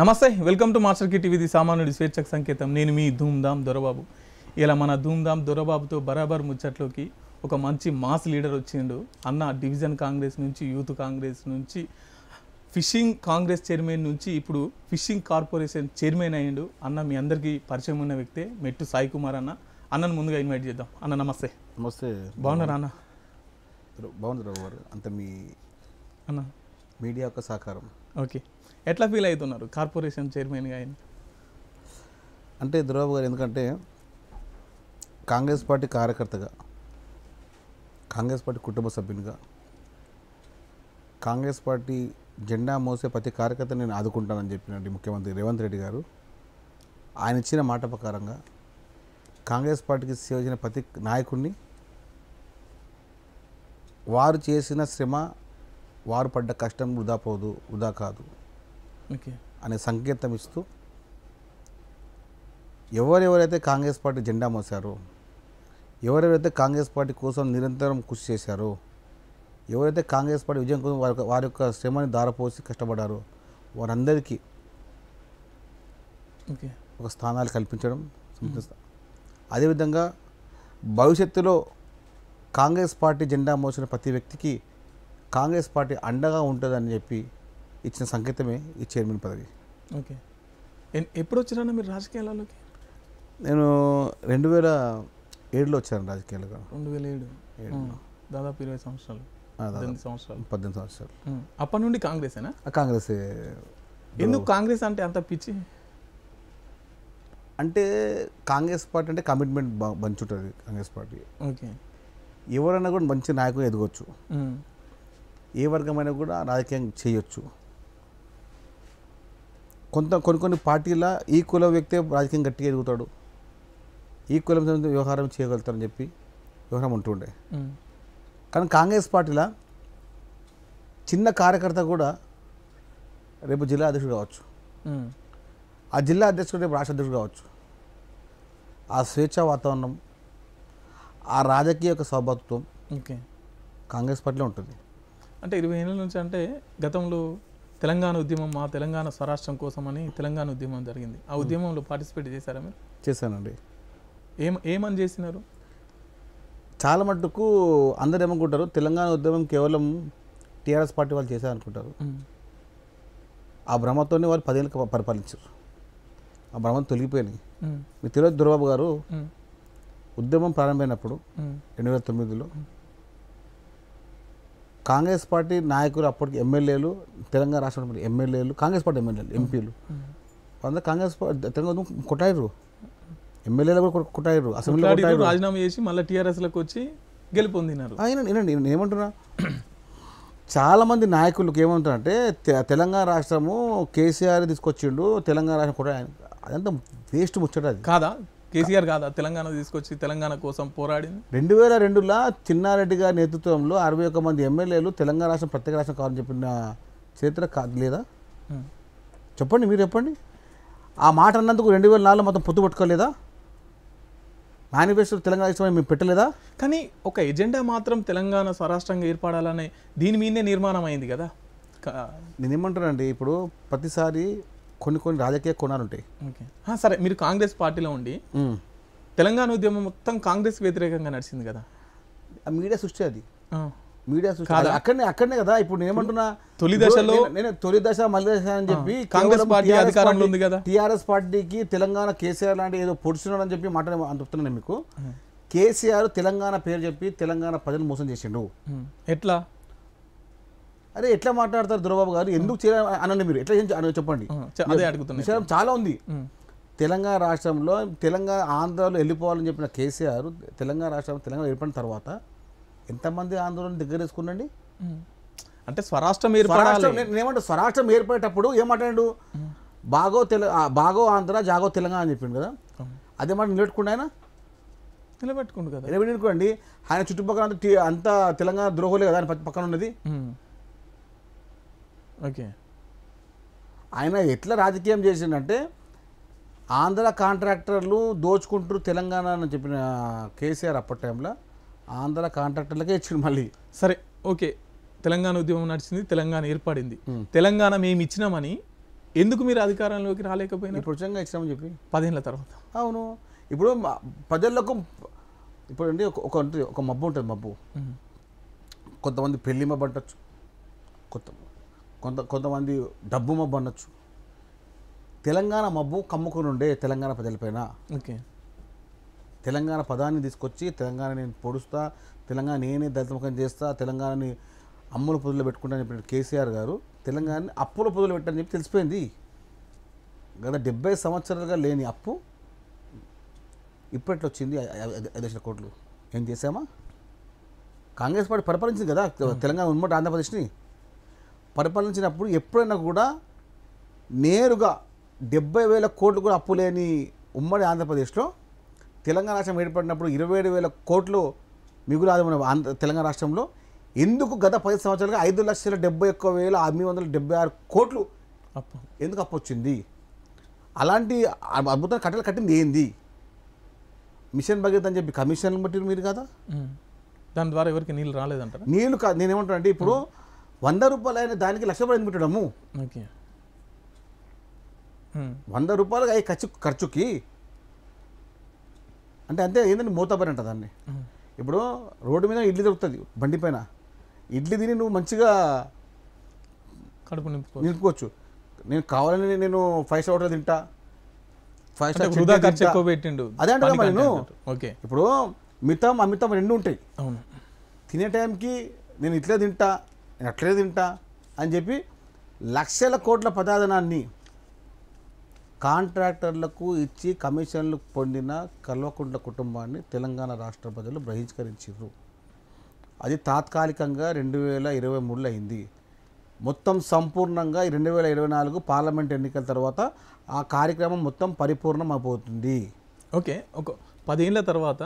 నమస్తే, welcome to master కి TV, the సామాన్యుడి స్వేచ్ఛకు సంకేతం. నేను మీ ధూమ్ధామ్ దొరబాబు. ఇలా మన ధూమ్ధామ్ దొరబాబుతో బరాబర్ ముచ్చట్లోకి ఒక మంచి మాస్ లీడర్ వచ్చిండు. అన్న డివిజన్ కాంగ్రెస్ నుంచి, యూత్ కాంగ్రెస్ నుంచి, ఫిషింగ్ కాంగ్రెస్ చైర్మన్ నుంచి ఇప్పుడు ఫిషింగ్ కార్పొరేషన్ చైర్మన్ అయ్యిండు. అన్న మీ అందరికీ పరిచయం ఉన్న వ్యక్తే, మెట్టు సాయి కుమార్ అన్న. అన్నను ముందుగా ఇన్వైట్ చేద్దాం. అన్న నమస్తే. నమస్తే. బాగున్నారా అన్న? బాగుంది రావు గారు, అంత మీ అన్న మీడియా యొక్క సహకారం. ఓకే, ఎట్లా ఫీల్ అవుతున్నారు కార్పొరేషన్ చైర్మన్గా ఆయన? అంటే దుర్బాబు గారు, ఎందుకంటే కాంగ్రెస్ పార్టీ కార్యకర్తగా, కాంగ్రెస్ పార్టీ కుటుంబ సభ్యునిగా, కాంగ్రెస్ పార్టీ జెండా మోసే ప్రతి కార్యకర్త నేను ఆదుకుంటానని చెప్పినట్టు ముఖ్యమంత్రి రేవంత్ రెడ్డి గారు ఆయన ఇచ్చిన మాట ప్రకారంగా కాంగ్రెస్ పార్టీకి సేవ చేసిన ప్రతి నాయకుడిని వారు చేసిన శ్రమ, వారు పడ్డ కష్టం వృధా పోదు, వృధా కాదు ఓకే అనే సంకేతం ఇస్తూ ఎవరెవరైతే కాంగ్రెస్ పార్టీ జెండా మోసారో, ఎవరెవరైతే కాంగ్రెస్ పార్టీ కోసం నిరంతరం కృషి చేశారో, ఎవరైతే కాంగ్రెస్ పార్టీ విజయం కోసం వారి యొక్క శ్రమని దారపోసి కష్టపడారో వారందరికీ ఓకే ఒక స్థానాలు కల్పించడం. అదేవిధంగా భవిష్యత్తులో కాంగ్రెస్ పార్టీ జెండా మోసిన ప్రతి వ్యక్తికి కాంగ్రెస్ పార్టీ అండగా ఉంటుందని చెప్పి ఇచ్చిన సంకేతమే ఈ చైర్మన్ పదవి. ఓకే, ఎప్పుడు వచ్చారన్నా మీరు రాజకీయాలలోకి? నేను 2007లో వచ్చాను రాజకీయాలుగా. 2007, దాదాపు 20 సంవత్సరాలు, 18 సంవత్సరాలు. 18 సంవత్సరాలు. అప్పటి నుండి కాంగ్రెసేనా? కాంగ్రెస్. ఎందుకు కాంగ్రెస్ అంటే అంత పిచ్చి? అంటే కాంగ్రెస్ పార్టీ అంటే కమిట్మెంట్ మంచి ఉంటుంది. కాంగ్రెస్ పార్టీ ఓకే, ఎవరైనా కూడా మంచి నాయకులు ఎదగొచ్చు, ఏ వర్గమైనా కూడా రాజకీయం చేయొచ్చు. కొన్ని పార్టీల ఈ కుల వ్యక్తి రాజకీయం గట్టిగా ఎదుగుతాడు, ఈ కులం వ్యవహారం చేయగలుగుతారని చెప్పి వ్యవహారం ఉంటుండే. కానీ కాంగ్రెస్ పార్టీలో చిన్న కార్యకర్త కూడా రేపు జిల్లా అధ్యక్షుడు కావచ్చు, ఆ జిల్లా అధ్యక్షుడు రేపు రాష్ట్ర అధ్యక్షుడు కావచ్చు. ఆ స్వేచ్ఛా వాతావరణం, ఆ రాజకీయ యొక్క సౌభాతృత్వం ఓకే కాంగ్రెస్ పార్టీలో ఉంటుంది. అంటే 20 ఏళ్ళ నుంచి, అంటే గతంలో తెలంగాణ ఉద్యమం, మా తెలంగాణ స్వరాష్ట్రం కోసం అని తెలంగాణ ఉద్యమం జరిగింది. ఆ ఉద్యమంలో పార్టిసిపేట్ చేశారా మీరు? చేశానండి. ఏమని చేసినారు? చాలా మటుకు అందరు ఏమనుకుంటారు, తెలంగాణ ఉద్యమం కేవలం టీఆర్ఎస్ పార్టీ వాళ్ళు చేశారనుకుంటారు. ఆ భ్రమతోనే వాళ్ళు 10 ఏళ్ళు పరిపాలించారు. ఆ భ్రమం తొలగిపోయినాయి. మీకు తెలియదు దుర్బాబు గారు, ఉద్యమం ప్రారంభమైనప్పుడు 2009లో కాంగ్రెస్ పార్టీ నాయకులు, అప్పటికి ఎమ్మెల్యేలు, తెలంగాణ రాష్ట్ర ఎమ్మెల్యేలు, కాంగ్రెస్ పార్టీ ఎమ్మెల్యేలు, ఎంపీలు అందరూ కాంగ్రేస్ తెలంగాణ కొట్టారు. ఎమ్మెల్యేలు కూడా కొట్టారు, అసెంబ్లీలో రాజీనామా చేసి మళ్ళీ టీఆర్ఎస్లోకి వచ్చి గెలుపొందినారు. వినండి, నేను ఏమంటున్నా, చాలామంది నాయకులకు ఏమంటారంటే తెలంగాణ రాష్ట్రము కేసీఆర్ తీసుకొచ్చిండు, తెలంగాణ రాష్ట్రం కూడా అదంతా వేస్ట్ ముచ్చట. అది కాదా? కేసీఆర్ కాదా తెలంగాణ తీసుకొచ్చి తెలంగాణ కోసం పోరాడింది? 2002లో చిన్నారెడ్డి గారి నేతృత్వంలో 61 మంది ఎమ్మెల్యేలు తెలంగాణ రాష్ట్రం ప్రత్యేక రాష్ట్రం కావాలని చెప్పిన చరిత్ర లేదా? చెప్పండి, మీరు చెప్పండి. ఆ మాట అన్నందుకు 2004లో మొత్తం పొత్తు పట్టుకోలేదా? మేనిఫెస్టో తెలంగాణ రాష్ట్రం మేము పెట్టలేదా? కానీ ఒక ఎజెండా మాత్రం తెలంగాణ స్వరాష్ట్రంగా ఏర్పడాలనే దీని మీదే నిర్మాణం అయింది కదా. నేనేమంటానండి, ఇప్పుడు ప్రతిసారి కొన్ని రాజకీయ కోణాలు ఉంటాయి. ఓకే, సరే, మీరు కాంగ్రెస్ పార్టీలో ఉండి తెలంగాణ ఉద్యమం మొత్తం కాంగ్రెస్ వ్యతిరేకంగా నడిచింది కదా. మీడియా సృష్టి, అది మీడియా సృష్టి. అక్కడనే కదా. ఇప్పుడు నేను ఏమంటున్నా, తొలి దశలో తొలి దశ మళ్ళీ దశ అని చెప్పి కాంగ్రెస్ పార్టీ అధికారంలో ఉంది కదా. టీఆర్ఎస్ పార్టీకి తెలంగాణ కేసీఆర్ లాంటి ఏదో పొడుచున్నాడు అని చెప్పి మాట చెప్తున్నాను మీకు. కేసీఆర్ తెలంగాణ పేరు చెప్పి తెలంగాణ ప్రజలు మోసం చేసిండు. ఎట్లా? అరే ఎట్లా మాట్లాడతారు దుర్బాబు గారు? ఎందుకు అనండి, మీరు ఎట్లా చెప్పండి. అదే అడుగుతున్నా. విషయం చాలా ఉంది. తెలంగాణ రాష్ట్రంలో ఆంధ్రాలో వెళ్ళిపోవాలని చెప్పిన కేసీఆర్ తెలంగాణ రాష్ట్రం తెలంగాణ ఏర్పడిన తర్వాత ఎంతమంది ఆందోళన దగ్గర వేసుకున్నాండి? అంటే స్వరాష్ట్రం ఏర్పడాలి. నేనేమంటే స్వరాష్ట్రం ఏర్పడేటప్పుడు ఏమంటాడు, బాగో ఆంధ్ర, జాగో తెలంగాణ అని చెప్పిండు కదా. అదే మాట నిలబెట్టుకుంటే ఆయన నిలబెట్టుకుంటు కదా. నిలబెట్టుకోండి. ఆయన చుట్టుపక్కల అంతా తెలంగాణ ద్రోహులే కదా ఆయన పక్కన ఉన్నది. ఓకే, ఆయన ఎట్లా రాజకీయం చేసిండంటే, ఆంధ్ర కాంట్రాక్టర్లు దోచుకుంటారు తెలంగాణ అని చెప్పిన కేసీఆర్ అప్పటి టైంలో ఆంధ్ర కాంట్రాక్టర్లకే ఇచ్చిండు మళ్ళీ. సరే, ఓకే, తెలంగాణ ఉద్యమం నడిచింది, తెలంగాణ ఏర్పడింది, తెలంగాణ మేము ఇచ్చినామని ఎందుకు మీరు అధికారంలోకి రాలేకపోయినా ఇప్పుడు ఉచితంగా ఇచ్చామని చెప్పి 10 ఏళ్ల తర్వాత? అవును. ఇప్పుడు ప్రజలకు ఇప్పుడు అండి ఒక మబ్బు ఉంటుంది. మబ్బు కొంతమంది పెళ్లి మబ్బు అంటచ్చు, కొంతమంది డబ్బు మబ్బు అనొచ్చు. తెలంగాణ మబ్బు కమ్ముకుని ఉండే తెలంగాణ ప్రజలపైన. ఓకే, తెలంగాణ పదాన్ని తీసుకొచ్చి తెలంగాణ నేను పొడుస్తా, తెలంగాణ నేనే దళితముఖం చేస్తా, తెలంగాణని అమ్ముల పొదులు పెట్టుకుంటానని చెప్పిన కేసీఆర్ గారు తెలంగాణని అప్పుల పొదులు పెట్టని చెప్పి తెలిసిపోయింది. గత 70 సంవత్సరాలుగా లేని అప్పు ఇప్పట్లో వచ్చింది 5 లక్షల కోట్లు. ఏం చేసామా? కాంగ్రెస్ పార్టీ పరిపాలించింది కదా తెలంగాణ ఉమ్మడి ఆంధ్రప్రదేశ్ని. పరిపాలించినప్పుడు ఎప్పుడైనా కూడా నేరుగా 70,000 కోట్లు కూడా అప్పు లేని ఉమ్మడి ఆంధ్రప్రదేశ్లో తెలంగాణ రాష్ట్రం ఏర్పడినప్పుడు 27,000 కోట్లు మిగులు ఆదాయం తెలంగాణ రాష్ట్రంలో ఎందుకు గత 10 సంవత్సరాలుగా 5,71,876 కోట్లు అప్పు ఎందుకు అప్పు వచ్చింది? అలాంటి అద్భుతమైన కట్టలు కట్టింది ఏంది? మిషన్ భగీరథ అని చెప్పి కమిషన్లు బట్టి మీరు కదా, దాని ద్వారా ఎవరికి నీళ్ళు రాలేదంటారా? నీళ్ళు కాదు, నేనేమంటాను అంటే ఇప్పుడు 100 రూపాయలు అయిన దానికి 1,00,000 రూపాయలు పెట్టడము. ఓకే, 100 రూపాయలు అయ్యి ఖర్చుకి అంటే అంతే ఏంటంటే మూతపని అంట దాన్ని. ఇప్పుడు రోడ్డు మీద ఇడ్లీ దొరుకుతుంది, బండి పైన ఇడ్లీ తిని నువ్వు మంచిగా కడుపు నింపుకోవచ్చు. నేను కావాలని నేను 5 స్టార్ హోటల్ తింటా, 5 స్టార్ వృధా ఖర్చు ఎక్కువ పెట్టిండు. అదే అంటే నేను ఓకే, ఇప్పుడు మితం అమితం రెండు ఉంటాయి. అవును, తినే టైంకి నేను ఇట్లే తింటా, నేను అట్లే తింటా అని చెప్పి లక్షల కోట్ల పదార్థాన్ని కాంట్రాక్టర్లకు ఇచ్చి కమిషన్లు పొందిన కల్వకుంట్ల కుటుంబాన్ని తెలంగాణ రాష్ట్ర ప్రజలు బహిష్కరించారు. అది తాత్కాలికంగా 2023లో అయింది. మొత్తం సంపూర్ణంగా 2024 పార్లమెంట్ ఎన్నికల తర్వాత ఆ కార్యక్రమం మొత్తం పరిపూర్ణం అయిపోతుంది. ఓకే, ఒక 10 ఏళ్ల తర్వాత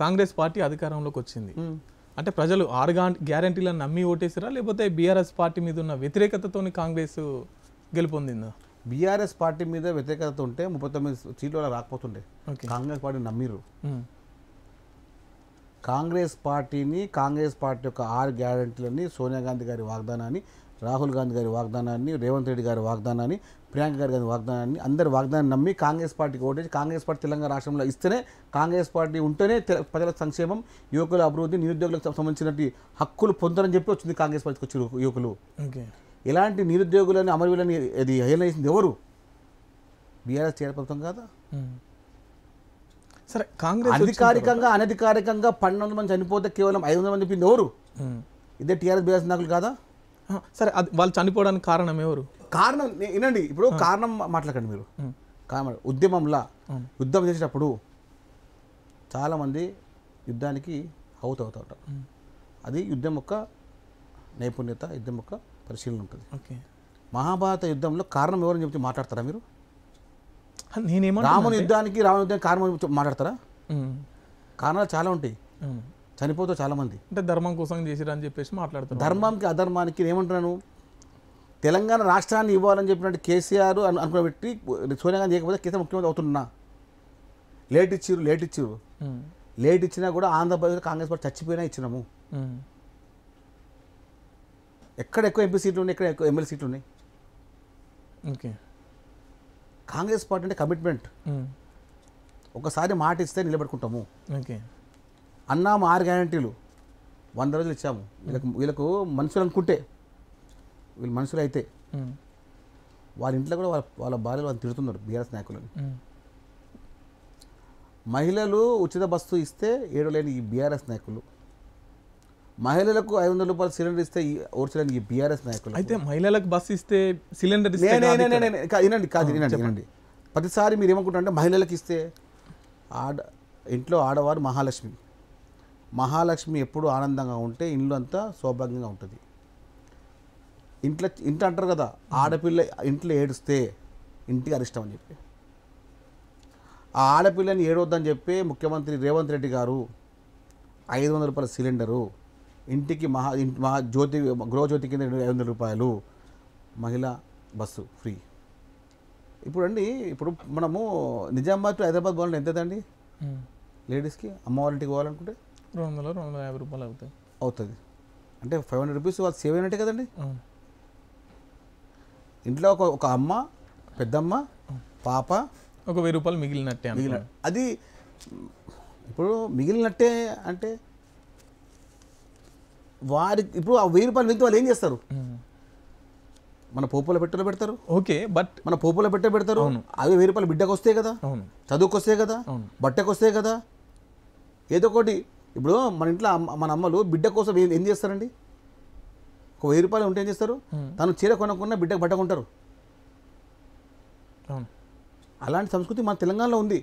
కాంగ్రెస్ పార్టీ అధికారంలోకి వచ్చింది అంటే ప్రజలు 6 గ్యారంటీలను నమ్మి ఓటేసారా, లేకపోతే బీఆర్ఎస్ పార్టీ మీద ఉన్న వ్యతిరేకతతో కాంగ్రెస్ గెలుపొందిందా? బీఆర్ఎస్ పార్టీ మీద వ్యతిరేకత ఉంటే 39 సీట్లు రాకపోతుండే. కాంగ్రెస్ పార్టీ నమ్మిరు. కాంగ్రెస్ పార్టీ యొక్క 6 గ్యారెంటీలని, సోనియా గాంధీ గారి వాగ్దానాన్ని, రాహుల్ గాంధీ గారి వాగ్దానాన్ని, రేవంత్ రెడ్డి గారి వాగ్దానాన్ని, ప్రియాంక గారి వాగ్దానాన్ని, అందరి వాగ్దానాన్ని నమ్మి కాంగ్రెస్ పార్టీకి ఓటేసి కాంగ్రెస్ పార్టీ తెలంగాణ రాష్ట్రంలో ఇస్తేనే, కాంగ్రెస్ పార్టీ ఉంటేనే ప్రజల సంక్షేమం, యువకుల అభివృద్ధి, నిరుద్యోగులకు సంబంధించినటువంటి హక్కులు పొందరని చెప్పి వచ్చింది కాంగ్రెస్ పార్టీకి వచ్చి యువకులు. ఇలాంటి నిరుద్యోగులని అమరవీలని అది హేళనించింది ఎవరు? బీఆర్ఎస్ ప్రభుత్వం కాదా? సరే, కాంగ్రెస్ అధికారికంగా అనధికారికంగా 1200 మంది చనిపోతే కేవలం 500 మంది చెప్పింది ఎవరు? ఇదే టీఆర్ఎస్ బీఆర్ఎస్ నాయకులు కాదా? సరే, వాళ్ళు చనిపోవడానికి కారణం ఎవరు? కారణం వినండి, ఇప్పుడు కారణం మాట్లాడకండి మీరు. ఉద్యమంలా యుద్ధం చేసేటప్పుడు చాలామంది యుద్ధానికి అవుతారు. అది యుద్ధం యొక్క నైపుణ్యత, యుద్ధం యొక్క పరిశీలన ఉంటుంది. మహాభారత యుద్ధంలో కారణం ఎవరని చెప్పి మాట్లాడతారా మీరు? రాముని యుద్ధానికి కారణం మాట్లాడతారా? కారణాలు చాలా ఉంటాయి, చనిపోతారు చాలా మంది. అంటే ధర్మం కోసం చేసిరని చెప్పేసి మాట్లాడతారు. ధర్మంకి అధర్మానికి ఏమంటున్నాను? తెలంగాణ రాష్ట్రాన్ని ఇవ్వాలని చెప్పినట్టు కేసీఆర్ అనుకుని సోనియా గాంధీ చేయకపోతే కేసీఆర్ ముఖ్యమంత్రి అవుతున్నా. లేట్ ఇచ్చినా కూడా ఆంధ్రప్రదేశ్ కాంగ్రెస్ పార్టీ చచ్చిపోయినా ఇచ్చినాము. ఎక్కడ ఎక్కువ ఎంపీ సీట్లు ఉన్నాయి, ఎక్కడ ఎక్కువ ఎమ్మెల్యే సీట్లు ఉన్నాయి? ఓకే, కాంగ్రెస్ పార్టీ అంటే కమిట్మెంట్. ఒకసారి మాట ఇస్తే నిలబెట్టుకుంటాము. ఓకే, అన్నాము 6 గ్యారంటీలు 100 రోజులు ఇచ్చాము. వీళ్ళకు మనుషులు అనుకుంటే, వీళ్ళు మనుషులు అయితే వాళ్ళ ఇంట్లో కూడా వాళ్ళ భార్యలు వాళ్ళు తిడుతున్నారు బీఆర్ఎస్ నాయకులని. మహిళలు ఉచిత బస్సు ఇస్తే ఏడలేని ఈ బీఆర్ఎస్ నాయకులు, మహిళలకు 500 రూపాయలు సిలిండర్ ఇస్తే ఓర్చలేని ఈ బీఆర్ఎస్ నాయకులు. అయితే మహిళలకు బస్సు ఇస్తే సిలిండర్ వినండి, ప్రతిసారి మీరు ఏమనుకుంటారంటే మహిళలకు ఇస్తే ఇంట్లో ఆడవారు మహాలక్ష్మి ఎప్పుడు ఆనందంగా ఉంటే ఇల్లు అంతా సౌభాగ్యంగా ఉంటుంది. ఇంట్లో అంటారు కదా, ఆడపిల్ల ఇంట్లో ఏడుస్తే ఇంటికి అరిష్టం అని చెప్పి, ఆ ఆడపిల్లని ఏడవద్దని చెప్పి ముఖ్యమంత్రి రేవంత్ రెడ్డి గారు 500 రూపాయల సిలిండరు, ఇంటికి గృహజ్యోతి కింద 500 రూపాయలు, మహిళా బస్సు ఫ్రీ. ఇప్పుడు మనము నిజామాబాద్ టు హైదరాబాద్ పోవాలంటే ఎంత అవుతుందండి లేడీస్కి? అమ్మవారింటికి పోవాలనుకుంటే 200-250 రూపాయలు అవుతుంది. అంటే 500 రూపీస్ వాళ్ళు సేవ్ అయినట్టే కదండి. ఇంట్లో ఒక అమ్మ, పెద్దమ్మ, పాప, ఒక 1000 రూపాయలు మిగిలినట్టే మిగిలిన అది ఇప్పుడు మిగిలినట్టే అంటే వారికి ఇప్పుడు ఆ 1000 రూపాయలు మిగిలితే వాళ్ళు ఏం చేస్తారు? మన పోపుల పెట్టెలో పెడతారు. ఓకే, బట్ మన పోపుల పెట్టె పెడతారు. అవి 1000 రూపాయలు బిడ్డకు వస్తాయి కదా, చదువుకు వస్తాయి కదా, బట్టకు వస్తాయి కదా, ఏదో ఒకటి. ఇప్పుడు మన ఇంట్లో మన అమ్మలు బిడ్డ కోసం ఏం చేస్తారండి? ఒక 1000 రూపాయలు ఉంటే ఏం చేస్తారు? తను చీర కొనకుండా బిడ్డకు బట్ట కొంటారు. అలాంటి సంస్కృతి మన తెలంగాణలో ఉంది.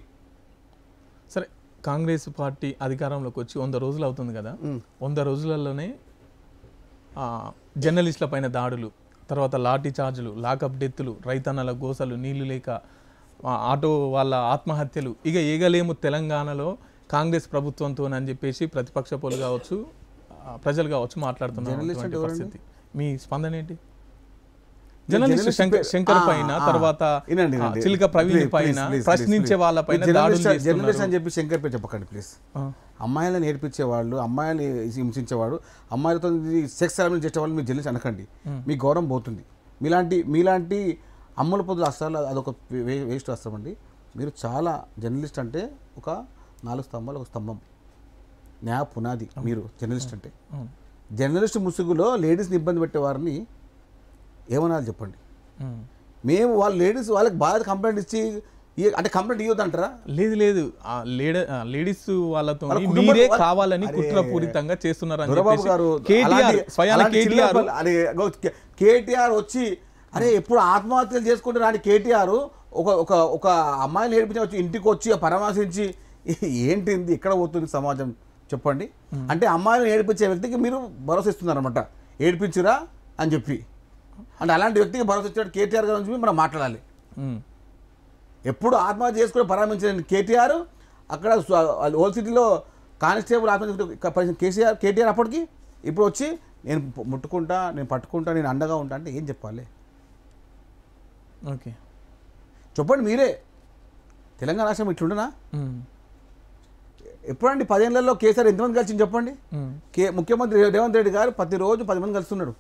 సరే, కాంగ్రెస్ పార్టీ అధికారంలోకి వచ్చి 100 రోజులు అవుతుంది కదా. 100 రోజులలోనే జర్నలిస్టుల పైన దాడులు, తర్వాత లాఠీ చార్జులు, లాకప్ డెత్తులు, రైతన్నల గోసలు, నీళ్లు లేక ఆటో వాళ్ళ ఆత్మహత్యలు, ఇక ఏగలేము తెలంగాణలో కాంగ్రెస్ ప్రభుత్వంతో అని చెప్పేసి ప్రతిపక్ష పోలు కావచ్చు, ప్రజలు కావచ్చు మాట్లాడుతున్నారు. పరిస్థితి మీ స్పందన ఏంటి? జర్నలిస్ట్ శంకర్ పైన, తర్వాత చిలుక ప్రవీణ్ పైన, ప్రశ్నించే వాళ్ళ పైన జర్నలిస్ట్ అని చెప్పి శంకర్ పై చెప్పకండి ప్లీజ్. అమ్మాయిలను నేర్పించేవాళ్ళు, అమ్మాయిని హింసించేవాడు, అమ్మాయిలతో సెక్స్ అరేంజ్మెంట్ చేసేవాళ్ళు మీరు జర్నలిస్ట్ అనకండి. మీ గౌరవం పోతుంది. మీలాంటి అమ్ముల పొద్దులు అస్త్రాలు అదొక వేస్ట్ అస్త్రం అండి. మీరు చాలా జర్నలిస్ట్ అంటే ఒక 4 స్తంభాలు, ఒక స్తంభం, న్యాయ పునాది మీరు జర్నలిస్ట్ అంటే. జర్నలిస్ట్ ముసుగులో లేడీస్ని ఇబ్బంది పెట్టేవారిని ఏమనాలి చెప్పండి? మేము వాళ్ళ లేడీస్ వాళ్ళకి బాగా కంప్లైంట్ ఇచ్చి అంటే కంప్లైంట్ ఇవ్వద్దు అంటారా? లేదు, లేడీస్ వాళ్ళతో మీరే కావాలని కుట్రపూరితంగా చేస్తున్నారు. కేటీఆర్ వచ్చి అరే ఎప్పుడు ఆత్మహత్యలు చేసుకుంటే రాని కేటీఆర్ ఒక అమ్మాయిని ఏడిపించి వచ్చి ఇంటికి వచ్చి పరామర్శించి ఏంటింది ఎక్కడ పోతుంది సమాజం చెప్పండి? అంటే అమ్మాయిని ఏడిపించే వ్యక్తికి మీరు భరోసా ఇస్తున్నారన్నమాట, ఏడిపించురా అని చెప్పి. అంటే అలాంటి వ్యక్తికి భరోసా ఇచ్చాడు కేటీఆర్ గారి నుంచి మనం మాట్లాడాలి. ఎప్పుడు ఆత్మహత్య చేసుకుని పరామర్శించిన కేటీఆర్ అక్కడ ఓల్డ్ సిటీలో కానిస్టేబుల్ ఆత్మహత్య కేటీఆర్ అప్పటికి ఇప్పుడు వచ్చి నేను ముట్టుకుంటా, నేను పట్టుకుంటా, నేను అండగా ఉంటా అంటే ఏం చెప్పాలి? ఓకే చెప్పండి మీరే. తెలంగాణ రాష్ట్రం ఇట్లుండనా? ఎప్పుడండి 10 ఏళ్లలో కేసీఆర్ ఎంతమంది కలిసింది చెప్పండి? ముఖ్యమంత్రి రేవంత్ రెడ్డి గారు ప్రతిరోజు 10 మంది కలుస్తున్నాడు.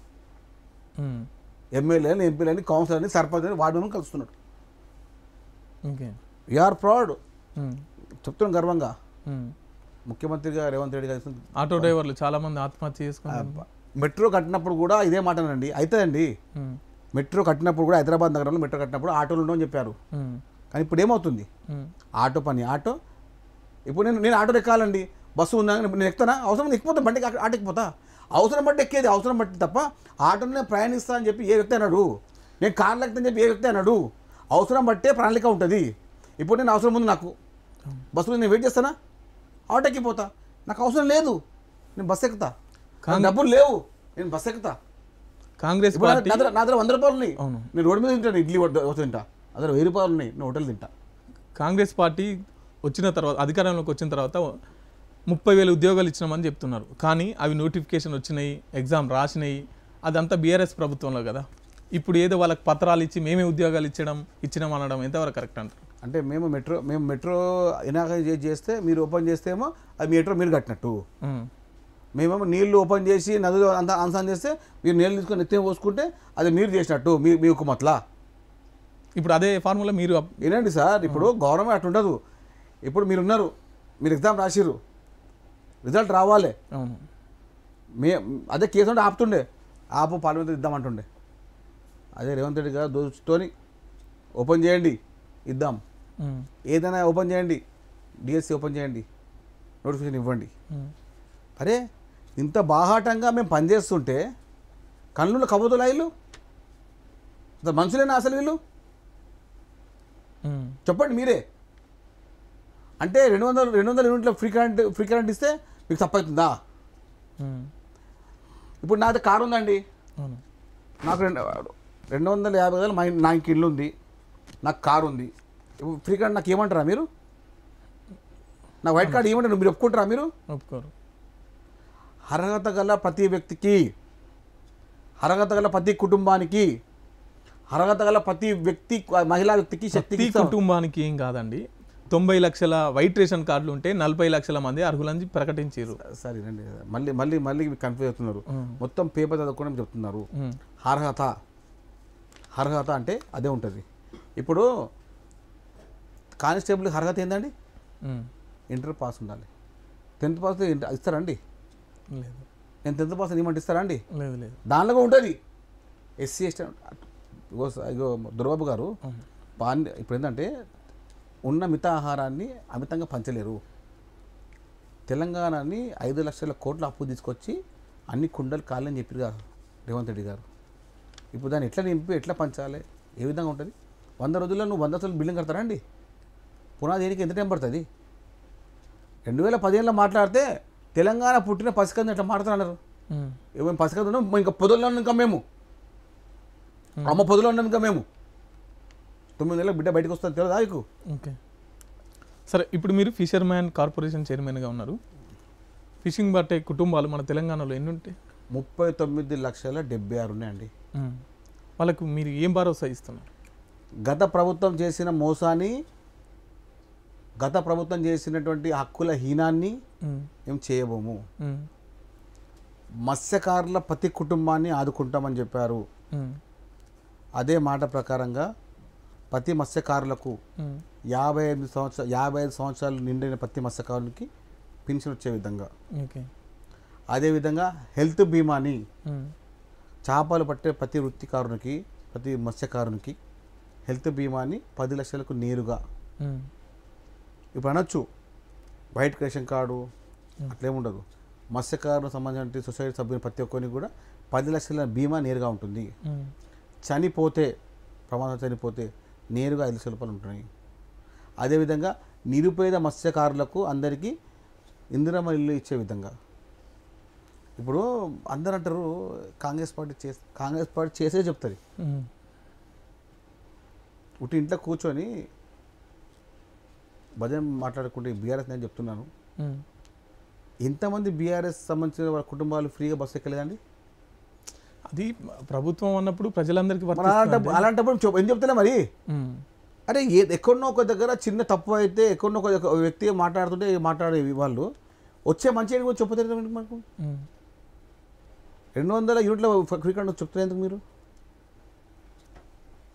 ఎమ్మెల్యేలు, ఎంపీలని, కౌన్సిలర్ని, సర్పంచ్ని, వార్డు మెంబర్ని కలుస్తున్నాడు. వీఆర్ ప్రౌడ్, చెప్తున్నాం గర్వంగా. ముఖ్యమంత్రిగా రేవంత్ రెడ్డి గారు ఆటో డ్రైవర్లు చాలా మంది ఆత్మహత్య చేసుకున్నారు. మెట్రో కట్టినప్పుడు కూడా ఇదే మాటనండి. అవుతుందండి, మెట్రో కట్టినప్పుడు కూడా హైదరాబాద్ నగరంలో మెట్రో కట్టినప్పుడు ఆటోలు ఉండవు అని చెప్పారు. కానీ ఇప్పుడు ఏమవుతుంది? ఆటో పని ఆటో. ఇప్పుడు నేను ఆటో ఎక్కాలండి, బస్సు ఉందా నేను ఎక్కుతానా? అవసరం ఎక్కిపోతా, బండికి ఆటో ఎక్కిపోతా. అవసరం బట్టి ఎక్కేది, అవసరం బట్టి తప్ప ఆటోనే ప్రయాణిస్తా అని చెప్పి ఏ వ్యక్తి అన్నాడు? నేను కార్లు ఎక్కుతాను చెప్పి ఏ వ్యక్తి అన్నాడు? అవసరం బట్టే ప్రణాళిక ఉంటుంది. ఇప్పుడు నేను అవసరం ఉంది, నాకు బస్సులో నేను వెయిట్ చేస్తానా? ఆటో ఎక్కిపోతా. నాకు అవసరం లేదు, నేను బస్సు ఎక్కుతా. డబ్బులు లేవు, నేను బస్సు ఎక్కుతా. కాంగ్రెస్ నా దగ్గర 100 రూపాయలు ఉన్నాయి, నేను రోడ్డు మీద తింటాను, ఇడ్లీ తింటా. అదే 1000 రూపాయలు ఉన్నాయి, నేను హోటల్ తింటా. కాంగ్రెస్ పార్టీ వచ్చిన తర్వాత, అధికారంలోకి వచ్చిన తర్వాత 30,000 ఉద్యోగాలు ఇచ్చినామని చెప్తున్నారు. కానీ అవి నోటిఫికేషన్ వచ్చినాయి, ఎగ్జామ్ రాసినాయి, అదంతా బీఆర్ఎస్ ప్రభుత్వంలో కదా. ఇప్పుడు ఏదో వాళ్ళకి పత్రాలు ఇచ్చి మేమే ఉద్యోగాలు ఇచ్చినాం అనడం ఎంతవరకు కరెక్ట్ అంటారు? అంటే మేము మెట్రో ఇనాగ్రేట్ చేస్తే, మీరు ఓపెన్ చేస్తేమో అది మెట్రో మీరు కట్టినట్టు. మేమేమో నీళ్లు ఓపెన్ చేసి నదులు అంతా ఆన్సాన్ చేస్తే మీరు నీళ్ళు తీసుకొని ఎత్తి పోసుకుంటే అది మీరు చేసినట్టు మీ హుకుమత్లా. ఇప్పుడు అదే ఫార్ములా మీరు ఏనండి సార్, ఇప్పుడు గవర్నమెంట్ అటు ఉండదు. ఇప్పుడు మీరున్నారు, మీరు ఎగ్జామ్ రాసిర్రు, రిజల్ట్ రావాలి. అదే కేసు అంటే ఆపుతుండే, ఆపు పార్లమెంట్ ఇద్దామంటుండే. అదే రేవంత్ రెడ్డి గారు దోచుతోని ఓపెన్ చేయండి, ఇద్దాం. ఏదైనా ఓపెన్ చేయండి, డిఎస్సి ఓపెన్ చేయండి, నోటిఫికేషన్ ఇవ్వండి. అరే ఇంత బాహాటంగా మేము పనిచేస్తుంటే కన్నుల కబోతులా వీళ్ళు? మనుషులేనా అసలు వీళ్ళు? చెప్పండి మీరే. అంటే 200 యూనిట్ల ఫ్రీ కరెంట్ ఇస్తే మీకు తప్పవుతుందా? ఇప్పుడు నాది కారు ఉందండి, నాకు 250,000 నా ఇంక ఇల్లు ఉంది, నాకు కారు ఉంది. ఫ్రీ కరెంట్ నాకు ఏమంటారా మీరు? నా వైట్ కార్డు ఏమంటారు? మీరు ఒప్పుకుంటారా? మీరు ఒప్పుకోరు. అర్హత గల ప్రతి వ్యక్తికి, అర్హత గల ప్రతి కుటుంబానికి, అర్హత గల ప్రతి వ్యక్తి, మహిళా వ్యక్తికి, శక్తి కుటుంబానికి ఏం కాదండి. 90 లక్షల వైట్ రేషన్ కార్డులు ఉంటే 40 లక్షల మంది అర్హులని ప్రకటించారు. సరేనండి, మళ్ళీ కన్ఫ్యూజ్ అవుతున్నారు. మొత్తం పేపర్ చదువుకోవడం చెప్తున్నారు. అర్హత అంటే అదే ఉంటుంది. ఇప్పుడు కానిస్టేబుల్ అర్హత ఏందండి? ఇంటర్ పాస్ ఉండాలి. 10th పాస్ ఇస్తారండి? లేదు. నేను 10th పాస్ ఇవ్వమంటే ఇస్తారా అండి? లేదు లేదు. దానిలో ఉంటుంది ఎస్సీ ఎస్టీ. ఇగో దొరబాబు గారు ఇప్పుడు ఏంటంటే ఉన్న మిత ఆహారాన్ని అమితంగా పంచలేరు. తెలంగాణని 5 లక్షల కోట్ల అప్పు తీసుకొచ్చి అన్ని కుండలు కాలని చెప్పారు కదా రేవంత్ రెడ్డి గారు. ఇప్పుడు దాన్ని ఎట్లా నింపి ఎట్లా పంచాలి, ఏ విధంగా ఉంటుంది? 100 రోజుల్లో నువ్వు 100 అసలు బిల్డింగ్ కడతారా అండి? పునాది దేనికి ఎంత టైం పడుతుంది? 2015లో మాట్లాడితే తెలంగాణ పుట్టిన పసికందు ఎట్లా మాట్లాడుతున్నారు. ఏమేమి పసికందు ఉన్నాం ఇంకా పొదల్లో ఉన్నాం, ఇంకా మేము అమ్మ పొదలో ఉన్నాం, ఇంకా మేము 9 నెలలకు బిడ్డ బయటకు వస్తుంది తెలియదా మీకు? ఓకే సరే, ఇప్పుడు మీరు ఫిషర్మ్యాన్ కార్పొరేషన్ చైర్మన్గా ఉన్నారు. ఫిషింగ్ పట్టే కుటుంబాలు మన తెలంగాణలో ఎన్ని ఉంటాయి? 39,76,000 ఉన్నాయండి. వాళ్ళకు మీరు ఏం భరోసా ఇస్తున్నారు? గత ప్రభుత్వం చేసిన మోసాన్ని, గత ప్రభుత్వం చేసినటువంటి హక్కుల హీనాన్ని మేము చేయబోము. మత్స్యకారుల ప్రతి కుటుంబాన్ని ఆదుకుంటామని చెప్పారు. అదే మాట ప్రకారంగా ప్రతి మత్స్యకారులకు 55 సంవత్సరాలు నిండిన ప్రతి మత్స్యకారునికి పెన్షన్ వచ్చే విధంగా, అదేవిధంగా హెల్త్ బీమాని చేపలు పట్టే ప్రతి వృత్తికారునికి, ప్రతి మత్స్యకారునికి హెల్త్ బీమాని 10 లక్షలకు నేరుగా. ఇప్పుడు అనొచ్చు వైట్ రేషన్ కార్డు అట్లేముండదు. మత్స్యకారులకు సంబంధించిన సొసైటీ సభ్యులు ప్రతి ఒక్కరికి కూడా 10 లక్షల బీమా నేరుగా ఉంటుంది. చనిపోతే, ప్రమాదం చనిపోతే నేరుగా 5 లక్షల రూపాయలు ఉంటున్నాయి. అదేవిధంగా నిరుపేద మత్స్యకారులకు అందరికీ ఇందిరమ్మ ఇల్లు ఇచ్చే విధంగా. ఇప్పుడు అందరూ అంటారు కాంగ్రెస్ పార్టీ చేసే చెప్తుంది. ఉట్టి ఇంట్లో కూర్చొని భజన మాట్లాడుకుంటే బీఆర్ఎస్ నేను చెప్తున్నాను. ఎంతమంది బీఆర్ఎస్ సంబంధించిన వాళ్ళ కుటుంబాలు ఫ్రీగా బస్సు ఎక్కలేదండి? అది ప్రభుత్వం అన్నప్పుడు ప్రజలందరికీ అలాంటప్పుడు ఏం చెప్తలే మరి. అంటే ఎక్కడనో ఒక దగ్గర చిన్న తప్పు అయితే ఎక్కడనో ఒక వ్యక్తి మాట్లాడుతుంటే మాట్లాడే వాళ్ళు వచ్చే మంచి కూడా చెప్పలేదు మనకు. 200 యూనిట్ల ఫ్రీ కరెంట్ చెప్తలేదు ఎందుకు మీరు?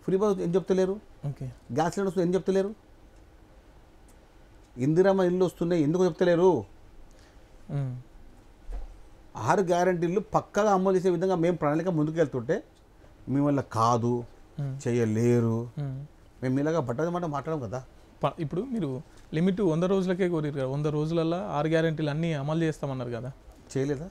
ఫ్రీ బస్ ఏం చెప్తలేరు? గ్యాస్ సిలిండర్ వస్తుంది ఏం చెప్తలేరు? ఇందిరమ్మ ఇల్లు వస్తున్నాయి ఎందుకు చెప్తలేరు? 6 గ్యారంటీలు పక్కగా అమలు చేసే విధంగా మేము ప్రణాళిక ముందుకెళ్తుంటే మీ వల్ల కాదు, చేయలేరు, మేము ఇలాగా బట్టది మాట మాట్లాడడం కదా. ఇప్పుడు మీరు లిమిట్ 100 రోజులకే కోరారు కదా. 100 రోజులలో 6 గ్యారంటీలు అన్నీ అమలు చేస్తామన్నారు కదా. చేయలేదా?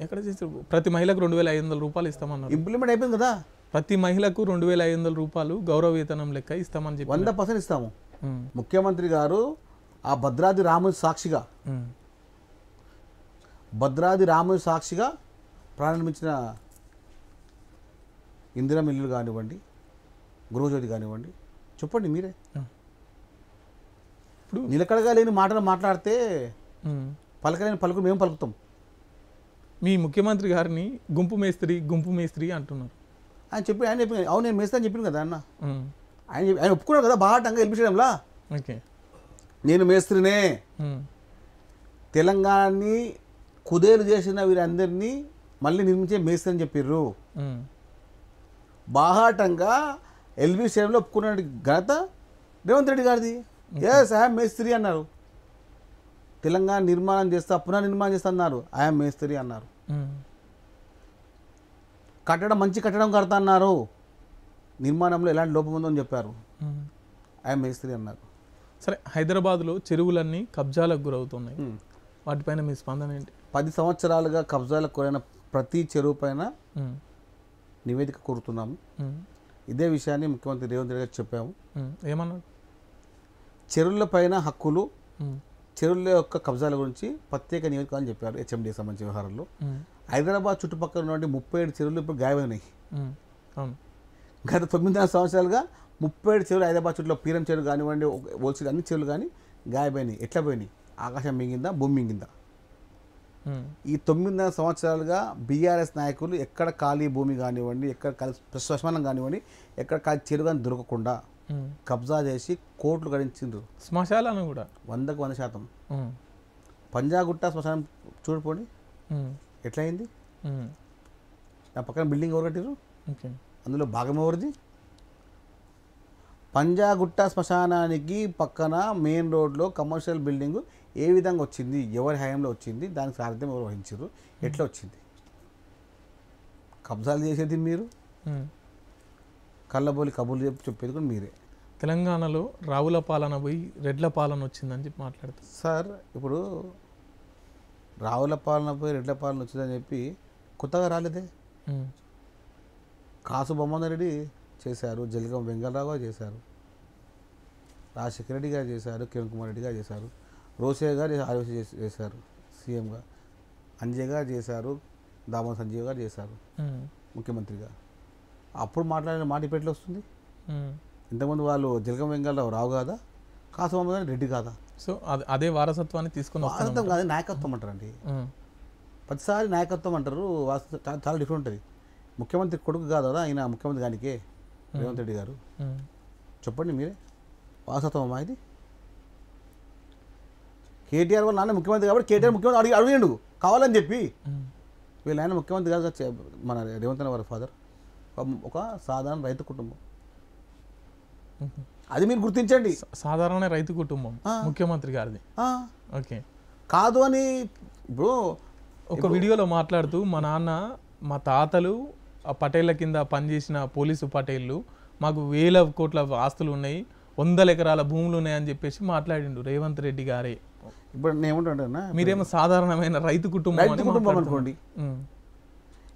ఎక్కడ చేస్తారు? ప్రతి మహిళకు 2,500 రూపాయలు ఇస్తామన్నారు. ఇంప్లిమెంట్ అయిపోయింది కదా. ప్రతి మహిళకు 2,500 రూపాయలు గౌరవ వేతనం లెక్క ఇస్తామని చెప్పి 100% ఇస్తాము. ముఖ్యమంత్రి గారు ఆ భద్రాద్రి రాముడి సాక్షిగా ప్రారంభించిన ఇందిరా మిల్లులు కానివ్వండి, గృహజ్యోతి కానివ్వండి, చెప్పండి మీరే. ఇప్పుడు నిలకడగా లేని మాటలు మాట్లాడితే పలకలేని పలుకులు మేము పలుకుతాం. మీ ముఖ్యమంత్రి గారిని గుంపు మేస్త్రి అంటున్నారు. ఆయన చెప్పి అవును నేను మేస్త్రి అని చెప్పింది కదా అన్న. ఆయన ఒప్పుకున్నాడు కదా బాటంగా గెలిపించడంలా. నేను మేస్త్రినే, తెలంగాణని కుదేలు చేసిన వీరందరినీ మళ్ళీ నిర్మించే మేస్త్రి అని చెప్పారు. బాహాటంగా ఎల్బీ స్టేడియంలో ఒప్పుకున్న ఘనత రేవంత్ రెడ్డి గారిది. ఐఎమ్ మేస్త్రి అన్నారు. తెలంగాణ నిర్మాణం చేస్తా, పునర్నిర్మాణం చేస్తా అన్నారు. ఐఎమ్ మేస్త్రి అన్నారు. మంచి కట్టడం కడతా అన్నారు. నిర్మాణంలో ఎలాంటి లోపం ఉందో అని చెప్పారు. ఐఎమ్ మేస్త్రి అన్నారు. సరే, హైదరాబాద్లో చెరువులన్నీ కబ్జాలకు గురవుతున్నాయి. వాటిపైన మీ స్పందన ఏంటి? 10 సంవత్సరాలుగా కబ్జాలకు గురైన ప్రతి చెరువు పైన నివేదిక కోరుతున్నాము. ఇదే విషయాన్ని ముఖ్యమంత్రి రేవంత్ రెడ్డి గారు చెప్పాము. ఏమన్నారు? చెరువుల పైన హక్కులు, చెరువుల యొక్క కబ్జాల గురించి ప్రత్యేక నివేదిక అని చెప్పారు. హెచ్ఎండి సంబంధించిన వ్యవహారంలో హైదరాబాద్ చుట్టుపక్కల ఉన్నటువంటి 37 చెరువులు ఇప్పుడు గాయమైనాయి. గత 9 సంవత్సరాలుగా 37 చెరువులు హైదరాబాద్ చుట్టూ పీరం చెరువు కానివ్వండి, ఓల్సీ అన్ని చెరువులు కానీ గాయపోయినాయి. ఎట్లా పోయినాయి? ఆకాశం మింగిందా, భూమి మింగిందా? ఈ 9 సంవత్సరాలుగా బీఆర్ఎస్ నాయకులు ఎక్కడ ఖాళీ భూమి కానివ్వండి, ఎక్కడ శ్మశానం కానివ్వండి, ఎక్కడ ఖాళీ చెరువు కానీ దొరకకుండా కబ్జా చేసి కోట్లు గడించిండ్రు. శ్మశాలను కూడా 100కు 100%. పంజాగుట్ట శ్మశానం చూడిపోండి ఎట్లా అయింది. నా పక్కన బిల్డింగ్ ఎవరు కట్టిరు? అందులో భాగం ఎవరిది? పంజాగుట్ట శ్మశానానికి పక్కన మెయిన్ రోడ్లో కమర్షియల్ బిల్డింగ్ ఏ విధంగా వచ్చింది, ఎవరి హయాంలో వచ్చింది, దానికి సారథ్యం ఎవరు వహించారు, ఎట్లా వచ్చింది? కబ్జాలు చేసేది మీరు, కళ్ళబోలి కబుర్లు చెప్పేది కూడా మీరే. తెలంగాణలో రావుల పాలన పోయి రెడ్ల పాలన వచ్చిందని చెప్పి మాట్లాడుతారు సార్. ఇప్పుడు రావుల పాలన పోయి రెడ్ల పాలన వచ్చిందని చెప్పి కొత్తగా రాలేదే. కాసు బొమ్మరెడ్డి చేశారు, జలగం వెంగళరావు గారు చేశారు, రాజశేఖర రెడ్డి గారు చేశారు, కిరణ్ కుమార్ రెడ్డి గారు చేశారు, రోసయ్య గారు ఆలోచన చేశారు సీఎంగా, అంజయ్ గారు చేశారు, దామోదర్ సంజయ్ గారు చేశారు ముఖ్యమంత్రిగా. అప్పుడు మాట్లాడిన మాట ఇప్పుడు ఎట్లా వస్తుంది? ఇంతకుముందు వాళ్ళు జలగం వెంగళరావు రావు కాదా, కాసు బొమ్మరెడ్డి రెడ్డి కాదా? సో అదే వారసత్వాన్ని తీసుకుని వారసత్వం కాదు, నాయకత్వం అంటారండి. ప్రతిసారి నాయకత్వం అంటారు, వారసత్వం చాలా డిఫరెంట్ ఉంటుంది. ముఖ్యమంత్రి కొడుకు కాదు కదా ఆయన, ముఖ్యమంత్రి గానికే రేవంత్ రెడ్డి గారు. చెప్పండి మీరే, వారసత్వం అమ్మా ఇది? కేటీఆర్ వాళ్ళ నాన్న ముఖ్యమంత్రి కాబట్టి కేటీఆర్ ముఖ్యమంత్రి అడిగిండు కావాలని చెప్పి. వీళ్ళ ఆయన ముఖ్యమంత్రి కాదు, మన రేవంత్ రెడ్డి వారి ఫాదర్ ఒక సాధారణ రైతు కుటుంబం. అది మీరు గుర్తించండి. సాధారణ రైతు కుటుంబం ముఖ్యమంత్రి గారిది. ఓకే కాదు అని ఇప్పుడు ఒక వీడియోలో మాట్లాడుతూ మా నాన్న మా తాతలు ఆ పటేళ్ల కింద పనిచేసిన పోలీసు పటేళ్ళు, మాకు 1000 కోట్ల ఆస్తులు ఉన్నాయి, 100 ఎకరాల భూములు ఉన్నాయని చెప్పేసి మాట్లాడిండు రేవంత్ రెడ్డి గారే. ఇప్పుడు నేను ఏమంటున్నా, మీరేమో సాధారణమైన రైతు కుటుంబం అనుకోండి.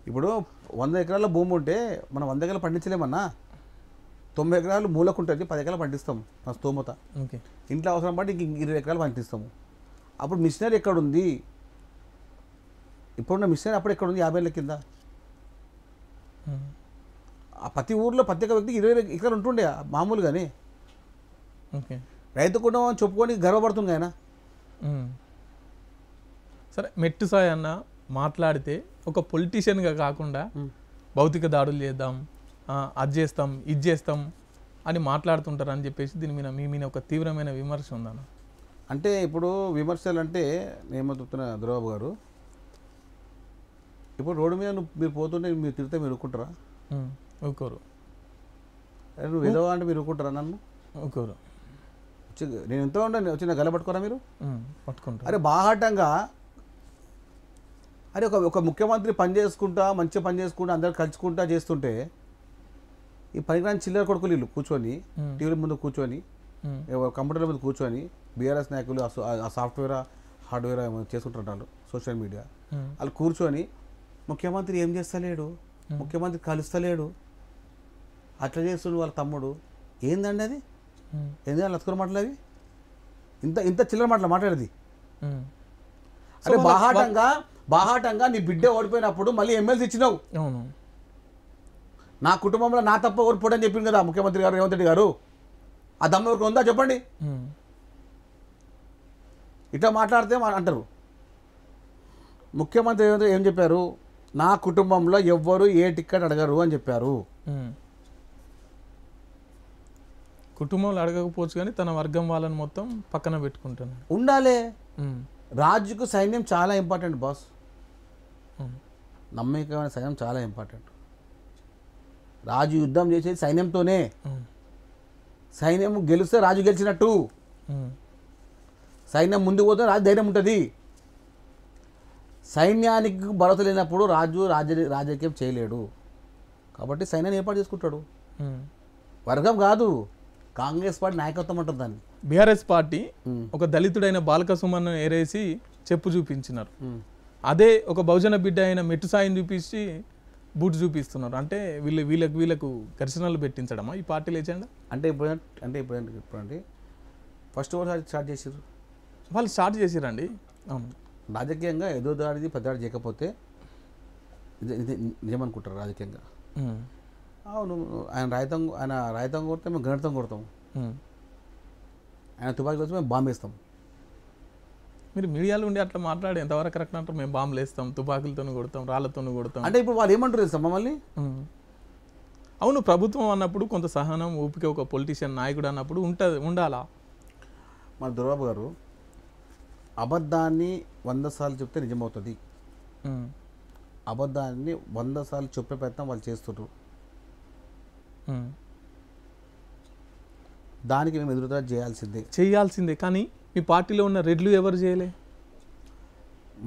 ఇప్పుడు 100 ఎకరాల భూమి ఉంటే మనం 100 ఎకరాలు పండించలేమన్నా. 90 ఎకరాలు మూలకు ఉంటుంది, 10 ఎకరాలు పండిస్తాము మన స్తోమత. ఇంట్లో అవసరం బట్టి 20 ఎకరాలు పండిస్తాము. అప్పుడు మిషనరీ ఎక్కడుంది? ఇప్పుడున్న మిషనరీ అప్పుడు ఎక్కడుంది? 50 ఏళ్ళ కింద ప్రతి ఊర్లో ప్రతి ఒక్క వ్యక్తికి 20 ఎకరాలు ఉంటుండే మామూలుగానే. రైతు కుటుంబం చెప్పుకొని గర్వపడుతుంది ఆయన. సరే, మెట్టు సాయి అన్న మాట్లాడితే ఒక పొలిటీషియన్గా కాకుండా భౌతిక దాడులు చేద్దాం, అది చేస్తాం, ఇది చేస్తాం అని మాట్లాడుతుంటారు అని చెప్పేసి దీని మీద మీ మీద ఒక తీవ్రమైన విమర్శ ఉందన్న. అంటే ఇప్పుడు విమర్శలు అంటే నేను చెప్తున్నా దొరబాబు గారు, ఇప్పుడు రోడ్డు మీద మీరు పోతుంటే మీరు తిరిగితే మీరు ఊరుకుంటారా? ఊరుకోరు. నువ్వు ఏదో అంటే మీరు ఊరుకుంటారా? నన్ను ఊరుకోరు. నేను ఎంతో ఉండండి వచ్చి గల పట్టుకోరా మీరు? పట్టుకుంటారు. అరే బాహాటంగా, అరే ఒక ముఖ్యమంత్రి పని చేసుకుంటా మంచిగా పని చేసుకుంటా అందరు కలుసుకుంటా చేస్తుంటే ఈ పనికిరాని చిల్లర కొడుకులు వీళ్ళు కూర్చొని టీవీ ముందు కూర్చొని కంప్యూటర్ల మీద కూర్చొని బీఆర్ఎస్ నాయకులు ఆ సాఫ్ట్వేర్ హార్డ్వేర్ చేసుకుంటుంటారు సోషల్ మీడియా. వాళ్ళు కూర్చొని ముఖ్యమంత్రి ఏం చేస్తలేడు, ముఖ్యమంత్రి కలుస్తలేడు, అట్లా చేస్తుండు వాళ్ళ తమ్ముడు. ఏందండి అది? ఏంటంటే లత్తుకున్న మాటలు అవి? ఇంత చిల్లర మాటలు మాట్లాడేది. అంటే బాహాటంగా నీ బిడ్డ ఓడిపోయినప్పుడు మళ్ళీ ఎమ్మెల్సీ ఇచ్చినావు. అవును, నా కుటుంబంలో నా తప్ప ఓడిపోవడం చెప్పింది కదా ముఖ్యమంత్రి గారు రేవంత్ రెడ్డి గారు. ఆ దమ్ము ఎవరికి ఉందా చెప్పండి? ఇట్లా మాట్లాడితే అంటారు. ముఖ్యమంత్రి రేవంత్ ఏం చెప్పారు? నా కుటుంబంలో ఎవ్వరు ఏ టికెట్ అడగరు అని చెప్పారు. కుటుంబంలో అడగకపోవచ్చు కానీ తన వర్గం వాళ్ళని మొత్తం పక్కన పెట్టుకుంటున్నాను. ఉండాలి. రాజుకు సైన్యం చాలా ఇంపార్టెంట్ బాస్. నమ్మకమైన సైన్యం చాలా ఇంపార్టెంట్. రాజు యుద్ధం చేసేది సైన్యంతోనే. సైన్యం గెలిస్తే రాజు గెలిచినట్టు. సైన్యం ముందుకు పోతే రాజు ధైర్యం ఉంటుంది. సైన్యానికి భరోసా లేనప్పుడు రాజు రాజకీయం చేయలేడు. కాబట్టి సైన్యాన్ని ఏర్పాటు చేసుకుంటాడు. వర్గం కాదు, కాంగ్రెస్ పార్టీ నాయకత్వం అంటుంది దాన్ని. బీఆర్ఎస్ పార్టీ ఒక దళితుడైన బాలక సుమన్ను ఏరేసి చెప్పు చూపించినారు. అదే ఒక బహుజన బిడ్డ అయిన మెట్టు సాయిని చూపించి బూట్ చూపిస్తున్నారు. అంటే వీళ్ళకు ఘర్షణలు పెట్టించడమా ఈ పార్టీలు ఏజెండా? అంటే ఇప్పుడు ఫస్ట్ స్టార్ట్ చేసారు వాళ్ళు, స్టార్ట్ చేసిరండి. అవును, రాజకీయంగా ఏదో దాడిది పెద్దదాడి చేయకపోతే నిజమనుకుంటారు రాజకీయంగా. అవును, ఆయన రాయితం కొడితే మేము గణితం కొడతాం, ఆయన తుపాకీ వచ్చి మేము బాంబు వేస్తాం. మీరు మీడియాలో ఉండి అట్లా మాట్లాడి ఎంతవరకు కరెక్ట్ అంటారు? మేము బాంబులు వేస్తాం, తుపాకులతో కొడతాం, రాళ్లతో కొడతాం అంటే ఇప్పుడు వాళ్ళు ఏమంటారు ఇస్తాం మమ్మల్ని? అవును, ప్రభుత్వం అన్నప్పుడు కొంత సహనం, ఓపిక, ఒక పొలిటీషియన్ నాయకుడు అన్నప్పుడు ఉండాలా. మన దొరబాబు గారు అబద్ధాన్ని 100 సార్లు చెప్తే నిజమవుతుంది. అబద్ధాన్ని 100 సార్లు చెప్పే ప్రయత్నం వాళ్ళు చేస్తున్నారు. దానికి మేము ఎదురుదాడి చేయాల్సిందే. కానీ మీ పార్టీలో ఉన్న రెడ్లు ఎవరు చేయలే?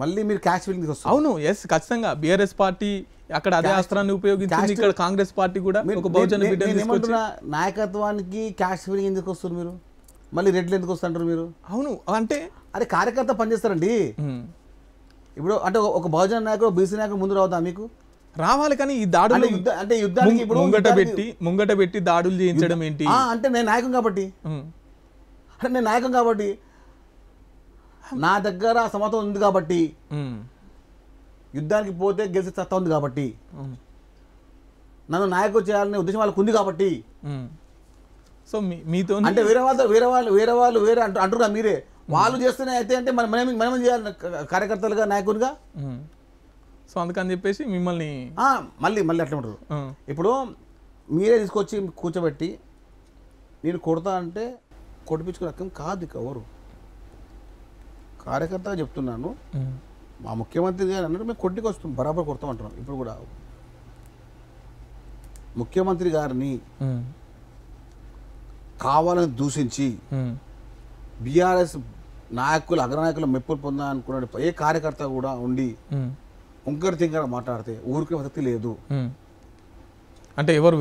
మళ్ళీ మీరు క్యాష్ ఫీలింగ్ వస్తుంది. అవును, ఎస్, ఖచ్చితంగా బీఆర్ఎస్ పార్టీ అక్కడ అదే అస్త్రాన్ని ఉపయోగించింది. ఇక్కడ కాంగ్రెస్ పార్టీ కూడా ఒక బహుజన బిడ్డను తీసుకొచ్చి నాయకత్వానికి క్యాష్ ఫీలింగ్ ఎందుకు వస్తుంది? మీరు మళ్ళీ రెడ్లు ఎందుకు వస్తుంటారు మీరు? అవును, అంటే అరే కార్యకర్త పనిచేస్తారండి. ఇప్పుడు అంటే ఒక బహుజన నాయకుడు బీసీ నాయకుడు ముందు రావుతా మీకు రావాలి. కానీ ఈ దాడులు అంటే యుద్ధానికి ముంగట పెట్టి దాడులు చేయించడం ఏంటి? అంటే నేను నాయకం కాబట్టి నా దగ్గర సమతం ఉంది కాబట్టి, యుద్ధానికి పోతే గెలిచి సత్తా ఉంది కాబట్టి, నన్ను నాయకుడు చేయాలనే ఉద్దేశం వాళ్ళకు ఉంది కాబట్టి. సో మీతో అంటే వేరే అంటున్నా మీరే వాళ్ళు చేస్తూనే అయితే అంటే మనం చేయాలి కార్యకర్తలుగా నాయకునిగా. సో అందుకని చెప్పేసి మిమ్మల్ని మళ్ళీ అట్లా ఉంటారు. ఇప్పుడు మీరే తీసుకొచ్చి కూర్చోబెట్టి నేను కొడతా అంటే కొట్టిపించుకునే రకం కాదు. ఎవరు కార్యకర్తగా చెప్తున్నాను. మా ముఖ్యమంత్రి గారు అన్నట్టు మేము కొట్టికి వస్తాం, బరాబర్ కొడతాం అంటున్నాం. ఇప్పుడు కూడా ముఖ్యమంత్రి గారిని కావాలని దూషించి బీఆర్ఎస్ నాయకులు అగ్రనాయకులు మెప్పులు పొందాలనుకున్నాడు ఏ కార్యకర్త కూడా ఉండి ఉంకర తింకర మాట్లాడితే ఊరికే వసతి లేదు. అంటే ఎవరు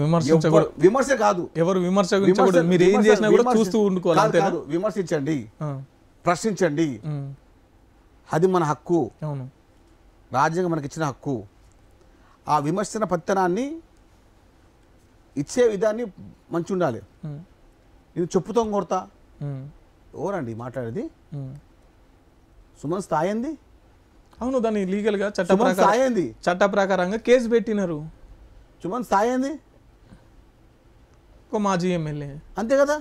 విమర్శ కాదు, ఎవరు విమర్శించకూడదు. మీరు ఏం చేసినా కూడా చూస్తూ ఉండుకోవాలి. విమర్శించండి, ప్రశ్నించండి, అది మన హక్కు. అవును, రాజ్యాంగం మనకి ఇచ్చిన హక్కు. ఆ విమర్శన పత్తనాన్ని ఇచ్చే విధాన్ని మంచి ఉండాలి. ఇది చెప్పుతో కొడతా ఎవరండి మాట్లాడేది? సుమన్ స్థాయి ఏంది? అవును, దాన్ని లీగల్ గా చట్ట ప్రకారంగా కేసు పెట్టినారు. సుమన్ స్థాయి ఏంది? ఒక మాజీ ఎమ్మెల్యే, అంతే కదా.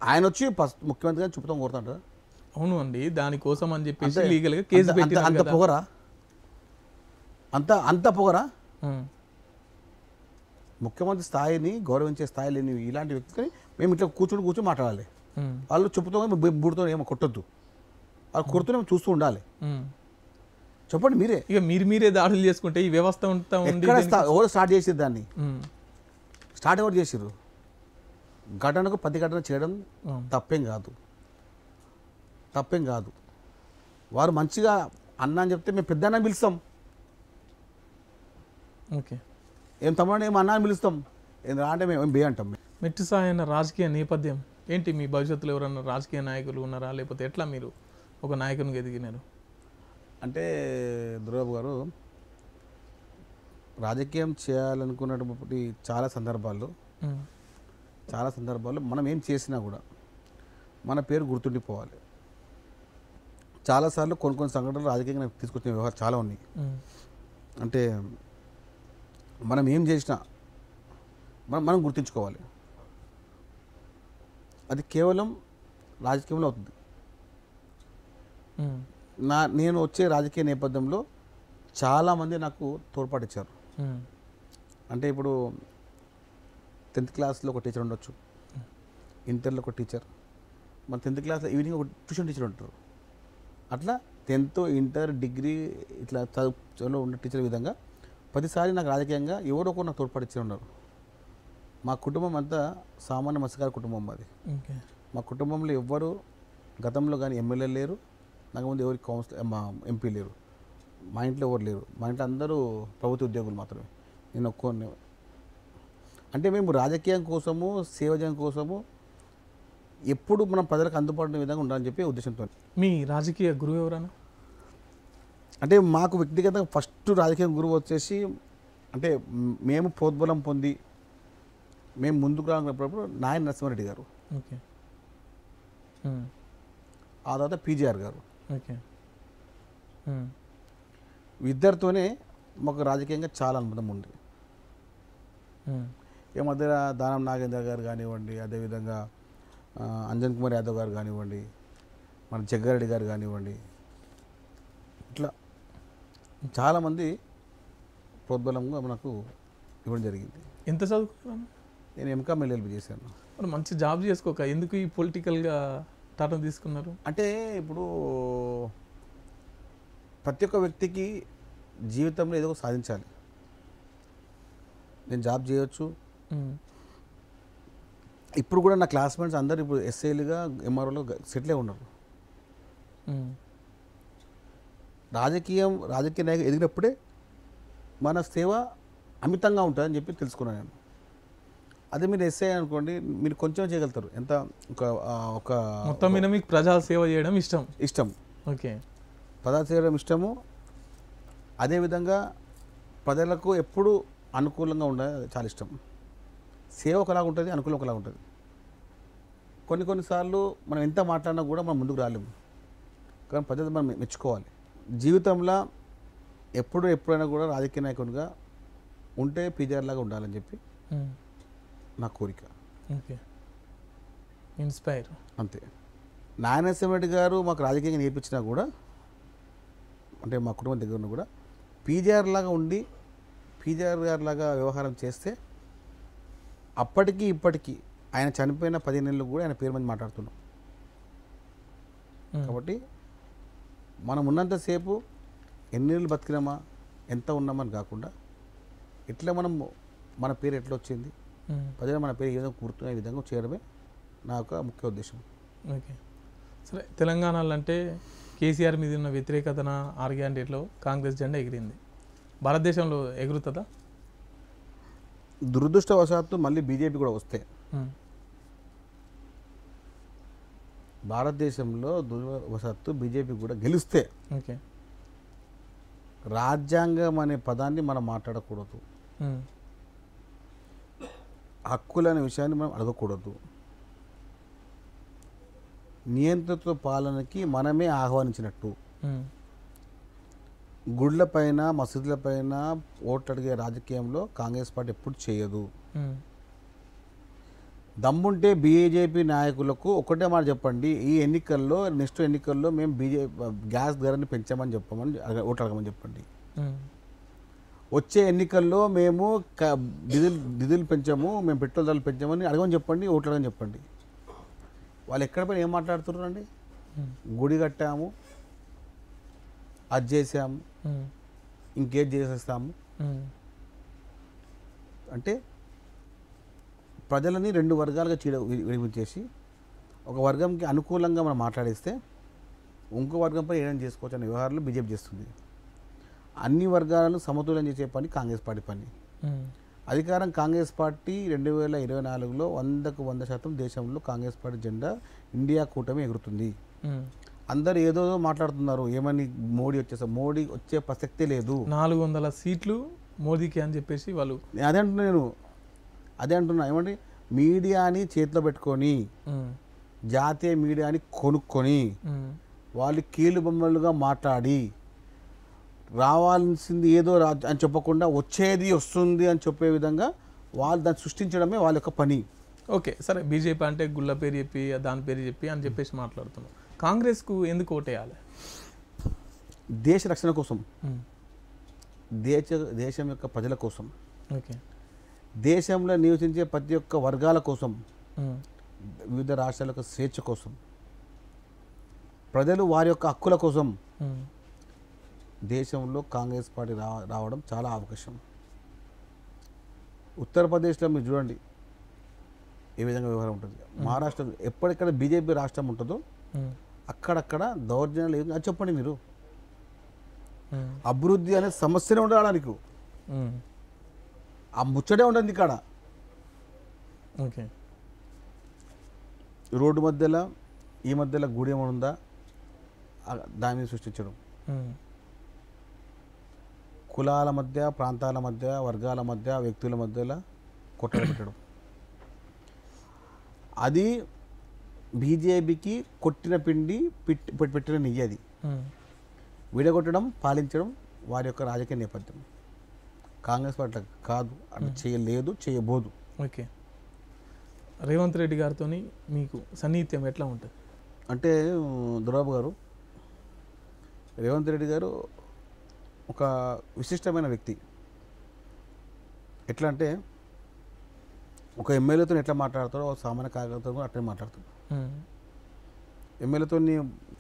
ఆయన వచ్చి ముఖ్యమంత్రి గారిని చెప్పుతో కొడతాడు. అవును అండి, దానికోసం అని చెప్పేసి లీగల్ గా కేసు పెట్టి అంత పొగరా, అంత పొగరా. ముఖ్యమంత్రి స్థాయిని గౌరవించే స్థాయి లేని ఇలాంటి వ్యక్తిని మేము ఇట్లా కూర్చొని మాట్లాడాలి. వాళ్ళు చెప్పుతో బూడితో ఏమో కొట్టొద్దు, వాళ్ళు కొడుతూనే చూస్తూ ఉండాలి. చెప్పండి మీరే. ఇక మీరే దాడులు చేసుకుంటే ఈ వ్యవస్థ ఎవరు స్టార్ట్ చేసేది దాన్ని? స్టార్ట్ ఎవరు చేసిర్రు? ఘటనకు ప్రతిఘటన చేయడం తప్పేం కాదు. వారు మంచిగా అన్న అని చెప్తే మేము పెద్ద అన్న పిలుస్తాం. ఓకే, ఏం తమ్ముడు ఏం అన్న అని పిలుస్తాం. ఏం రా అంటే మేము బే అంటాం. మెట్టు సాయన రాజకీయ నేపథ్యం ఏంటి? మీ భవిష్యత్తులో ఎవరన్నా రాజకీయ నాయకులు ఉన్నారా, లేకపోతే ఎట్లా మీరు ఒక నాయకునికి ఎదిగినారు? అంటే దుర్బాబు గారు రాజకీయం చేయాలనుకున్నటువంటి చాలా సందర్భాల్లో మనం ఏం చేసినా కూడా మన పేరు గుర్తుండిపోవాలి. చాలాసార్లు కొన్ని సంఘటనలు రాజకీయంగా తీసుకొచ్చిన వ్యవహారాలు చాలా ఉన్నాయి. అంటే మనం ఏం చేసినా మనం గుర్తుంచుకోవాలి. అది కేవలం రాజకీయంలో అవుతుంది. నేను వచ్చే రాజకీయ నేపథ్యంలో చాలామంది నాకు తోడ్పాటిచ్చారు. అంటే ఇప్పుడు 10th క్లాస్లో ఒక టీచర్ ఉండొచ్చు, ఇంటర్లో ఒక టీచర్, మన 10th క్లాస్లో ఈవినింగ్ ఒక ట్యూషన్ టీచర్ ఉంటారు. అట్లా 10th, ఇంటర్, డిగ్రీ ఇట్లా చదువులో ఉన్న టీచర్ విధంగా ప్రతిసారి నాకు రాజకీయంగా ఎవరో ఒకరు నాకు తోడ్పాటిచ్చే ఉన్నారు. మా కుటుంబం అంతా సామాన్య మత్స్యకార కుటుంబం. అది మా కుటుంబంలో ఎవ్వరు గతంలో కానీ ఎమ్మెల్యే లేరు, నాకు ముందు ఎవరికి మా ఎంపీ లేరు, మా ఇంట్లో ఎవరు లేరు. మా ఇంట్లో అందరూ ప్రభుత్వ ఉద్యోగులు మాత్రమే, నేను ఒక్కొన్ని. అంటే మేము రాజకీయం కోసము, సేవ చేయడం కోసము ఎప్పుడు మనం ప్రజలకు అందుబాటులో విధంగా ఉండాలని చెప్పి ఉద్దేశంతో. మీ రాజకీయ గురువు ఎవరన్నా? అంటే మాకు వ్యక్తిగతంగా ఫస్ట్ రాజకీయ గురువు వచ్చేసి, అంటే మేము ప్రోద్బలం పొంది మేము ముందుకు రానప్పుడు నాయన నరసింహారెడ్డి గారు, ఆ తర్వాత పీజీఆర్ గారు. ఇద్దరితోనే మాకు రాజకీయంగా చాలా అనుబంధం ఉంది. ఈ మధ్య దానం నాగేంద్ర గారు కానివ్వండి, అదేవిధంగా అంజన్ కుమార్ యాదవ్ గారు కానివ్వండి, మన జగ్గారెడ్డి గారు కానివ్వండి, ఇట్లా చాలామంది ప్రోద్బలంగా మనకు ఇవ్వడం జరిగింది. ఎంత చదువుకున్నాను? నేను ఎంకామ్ ఎల్ఎల్బి చేశాను. మరి మంచి జాబ్ చేసుకోక ఎందుకు ఈ పొలిటికల్గా టర్న్ తీసుకున్నారు? అంటే ఇప్పుడు ప్రతి ఒక్క వ్యక్తికి జీవితంలో ఏదో సాధించాలి. నేను జాబ్ చేయొచ్చు, ఇప్పుడు కూడా నా క్లాస్మేట్స్ అందరు ఇప్పుడు ఎస్ఐలుగా ఎంఆర్ఓలో సెటిల్ అయి ఉన్నారు. రాజకీయ నాయకులు ఎదిగినప్పుడే మన సేవ అమితంగా ఉంటుందని చెప్పి తెలుసుకున్నాను నేను. అదే మీరు ఎస్ఐ అనుకోండి, మీరు కొంచెం చేయగలుగుతారు. ఎంత ఒక మొత్తం మీద మీకు ప్రజా సేవ చేయడం ఇష్టం. ఓకే, ప్రజా చేయడం ఇష్టము. అదేవిధంగా ప్రజలకు ఎప్పుడు అనుకూలంగా ఉండేది చాలా ఇష్టం. సేవ ఒకలాగా ఉంటుంది, అనుకూలం ఒకలాగా ఉంటుంది. కొన్నిసార్లు మనం ఎంత మాట్లాడినా కూడా మనం ముందుకు రాలేము, కానీ ప్రజలు మనం మెచ్చుకోవాలి. జీవితంలో ఎప్పుడైనా కూడా రాజకీయ నాయకునిగా ఉంటే పీజీఆర్ లాగా ఉండాలని చెప్పి నా కోరిక. ఓకే, ఇన్స్పైర్ అంతే. నారాయణ రెడ్డి గారు మాకు రాజకీయంగా నేర్పించినా కూడా, అంటే మా కుటుంబం దగ్గర ఉన్న కూడా పీజీఆర్ లాగా ఉండి పీజీఆర్ గారి లాగా వ్యవహారం చేస్తే అప్పటికి ఇప్పటికీ ఆయన చనిపోయిన 15 ఏళ్ళు కూడా ఆయన పేరు మంది మాట్లాడుతున్నాం. కాబట్టి మనం ఉన్నంతసేపు ఎన్నేళ్ళు బతికినామా, ఎంత ఉన్నామని కాకుండా ఎట్లా మన పేరు ఎట్లా వచ్చింది, ప్రజలు మన పేరు ఏ విధంగా గుర్తున్న విధంగా చేయడమే నా యొక్క ముఖ్య ఉద్దేశం. ఓకే, సరే. తెలంగాణలో అంటే కేసీఆర్ మీద ఉన్న వ్యతిరేకతన 6 గ్యారెంటీలో కాంగ్రెస్ జెండా ఎగిరింది. భారతదేశంలో ఎగురుతుందా? దురదృష్టవశాత్తు మళ్ళీ బీజేపీ కూడా వస్తే భారతదేశంలో దురదృష్టవశాత్తు బీజేపీ కూడా గెలిస్తే ఓకే, రాజ్యాంగం అనే పదాన్ని మనం మాట్లాడకూడదు, హక్కులు అనే విషయాన్ని మనం అడగకూడదు, నియంత్రిత పాలనకి మనమే ఆహ్వానించినట్టు, గుళ్ళపైన మసీదులపైన ఓట్లు అడిగే రాజకీయంలో కాంగ్రెస్ పార్టీ ఎప్పుడు చేయదు. దమ్ముంటే బీజేపీ నాయకులకు ఒకటే మాట చెప్పండి, ఈ ఎన్నికల్లో నెక్స్ట్ ఎన్నికల్లో మేము గ్యాస్ ధరని పెంచామని చెప్పమని ఓట్లు అడగమని చెప్పండి. వచ్చే ఎన్నికల్లో మేము డీజిల్ పెంచాము, మేము పెట్రోల్ ధరలు పెంచామని అడగమని చెప్పండి, ఓట్లు అడగని చెప్పండి. వాళ్ళు ఎక్కడిపైన ఏం మాట్లాడుతున్నారండి? గుడి కట్టాము, అది చేసాము, ఇంకేది చేసేస్తాము అంటే ప్రజలని 2 వర్గాలుగా విడిపించేసి ఒక వర్గంకి అనుకూలంగా మనం మాట్లాడిస్తే ఇంకో వర్గంపై ఏదైనా చేసుకోవచ్చు అనే వ్యవహారంలో బీజేపీ చేస్తుంది. అన్ని వర్గాలను సమతుల్యం చేసే పని కాంగ్రెస్ పార్టీ పని. అధికారం కాంగ్రెస్ పార్టీ 2024లో 100% దేశంలో కాంగ్రెస్ పార్టీ జెండా ఇండియా కూటమి ఎగురుతుంది. అందరు ఏదో మాట్లాడుతున్నారు, ఏమని మోడీ వచ్చే ప్రసక్తే లేదు, 400 సీట్లు మోదీకి అని చెప్పేసి వాళ్ళు. అదే అంటున్నా ఏమండి, మీడియాని చేతిలో పెట్టుకొని జాతీయ మీడియాని కొనుక్కొని వాళ్ళు కీలు బొమ్మలుగా మాట్లాడి రావాల్సింది ఏదో అని చెప్పకుండా వచ్చేది వస్తుంది అని చెప్పే విధంగా వాళ్ళు దాన్ని సృష్టించడమే వాళ్ళ యొక్క పని. ఓకే, సరే. బీజేపీ అంటే గుళ్ళ పేరు చెప్పి దాని పేరు చెప్పి అని చెప్పేసి మాట్లాడుతున్నాం. కాంగ్రెస్కు ఎందుకు ఓటేయాలి? దేశ రక్షణ కోసం, దేశం యొక్క ప్రజల కోసం, ఓకే, దేశంలో నివసించే ప్రతి ఒక్క వర్గాల కోసం, వివిధ రాష్ట్రాల యొక్క స్వేచ్ఛ కోసం, ప్రజలు వారి యొక్క హక్కుల కోసం దేశంలో కాంగ్రెస్ పార్టీ రావడం చాలా అవకాశం. ఉత్తరప్రదేశ్లో మీరు చూడండి ఏ విధంగా వ్యవహారం ఉంటుంది. మహారాష్ట్ర ఎప్పటిక్కడ బీజేపీ రాష్ట్రం ఉంటుందో అక్కడక్కడ దౌర్జన్యాలు అది చెప్పండి. మీరు అభివృద్ధి అనే సమస్యనే ఉండడానికి ఆ ముచ్చటే ఉంటుంది ఇక్కడ. ఓకే, రోడ్డు మధ్యలో ఈ మధ్యలో గుడి ఏమైనా ఉందా దాని మీద సృష్టించడం, కులాల మధ్య, ప్రాంతాల మధ్య, వర్గాల మధ్య, వ్యక్తుల మధ్యలో కొట్టడ పెట్టడం, అది బీజేపీకి కొట్టిన పిండి పెట్టిన నెయ్యి. అది విడగొట్టడం, పాలించడం వారి యొక్క రాజకీయ నేపథ్యం. కాంగ్రెస్ పార్టీ కాదు, అది చేయలేదు, చేయబోదు. ఓకే, రేవంత్ రెడ్డి గారితో మీకు సన్నిహిత్యం ఎట్లా ఉంటుంది? అంటే దొరబాబు గారు, రేవంత్ రెడ్డి గారు ఒక విశిష్టమైన వ్యక్తి. ఎట్లా అంటే ఒక ఎమ్మెల్యేతో ఎట్లా మాట్లాడతారో ఒక సామాన్య కార్యకర్తతో కూడా అట్లనే మాట్లాడతాడు. ఎమ్మెల్యేతో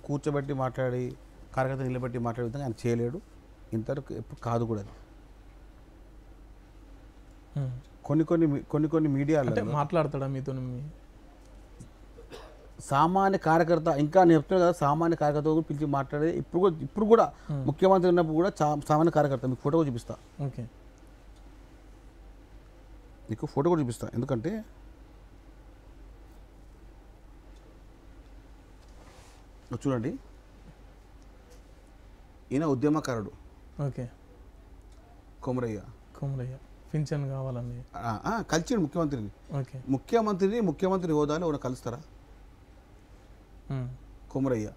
కూర్చోబెట్టి మాట్లాడి కార్యకర్త నిలబెట్టి మాట్లాడే విధంగా ఆయన చేయలేడు, ఇంతవరకు ఎప్పుడు కాదు కూడా. కొన్ని మీడియాలో మాట్లాడతాడా మీతో? సామాన్య కార్యకర్త ఇంకా నేను చెప్తున్నాను కదా, సామాన్య కార్యకర్త కూడా పిలిచి మాట్లాడే ఇప్పుడు కూడా ముఖ్యమంత్రి ఉన్నప్పుడు కూడా సామాన్య కార్యకర్త మీకు ఫోటో కూడా చూపిస్తా. ఓకే, నీకు ఫోటో కూడా చూపిస్తా. ఎందుకంటే చూడండి, ఈయన ఉద్యమకారుడు. ఓకే, కొమరయ్య పింఛన్ కావాలని కలిసిండు ముఖ్యమంత్రిని. ఓకే, ముఖ్యమంత్రి హోదాలో ఎవరు కలుస్తారా? కొమరయ్య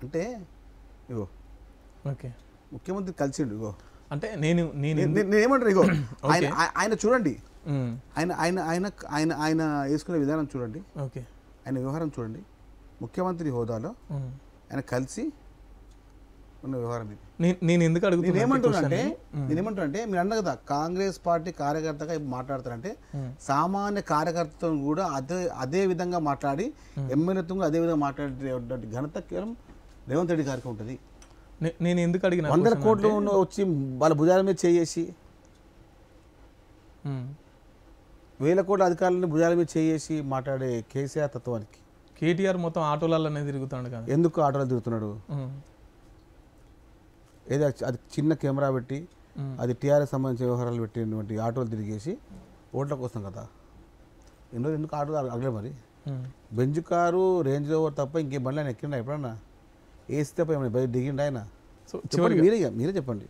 అంటే ఇగో ఓకే, ముఖ్యమంత్రి కలిసిండు. ఇగో అంటే నేనేమంటారు, ఇగో ఆయన చూడండి, ఆయన వేసుకునే విధానం చూడండి, ఓకే, ఆయన వ్యవహారం చూడండి. ముఖ్యమంత్రి హోదాలో ఆయన కలిసి ఉన్న వ్యవహారం ఇది. నేను ఎందుకు నేనేమంటున్నా అంటే మీరు అన్న కదా, కాంగ్రెస్ పార్టీ కార్యకర్తగా మాట్లాడతారంటే సామాన్య కార్యకర్తతో కూడా అదే విధంగా మాట్లాడి ఎమ్మెల్యేతో అదే విధంగా మాట్లాడే ఘనత కేవలం రేవంత్ రెడ్డి గారికి ఉంటుంది. నేను ఎందుకు అడిగిన 100 కోట్లు వచ్చి వాళ్ళ భుజాల మీద చేసి 1000 కోట్ల అధికారులను భుజాల మీద చేసి మాట్లాడే కేసీఆర్ తత్వానికి కేటీఆర్ మొత్తం ఆటోలలోనే తిరుగుతాడు కదా. ఎందుకు ఆటోలో తిరుగుతున్నాడు? ఏదో అది చిన్న కెమెరా పెట్టి అది టీఆర్ఎస్ సంబంధించిన వ్యవహారాలు పెట్టినటువంటి ఆటోలు తిరిగేసి ఓట్ల కోసం కదా. ఎన్నో ఎందుకు ఆటోలు అగలే మరి. బెంజ్ కారు, రేంజ్ రోవర్ తప్ప ఇంకే బండ్లు ఆయన ఎక్కిండా ఎప్పుడన్నా? ఏసీ తప్ప ఏమైనా దిగిండా ఆయన? మీరే చెప్పండి.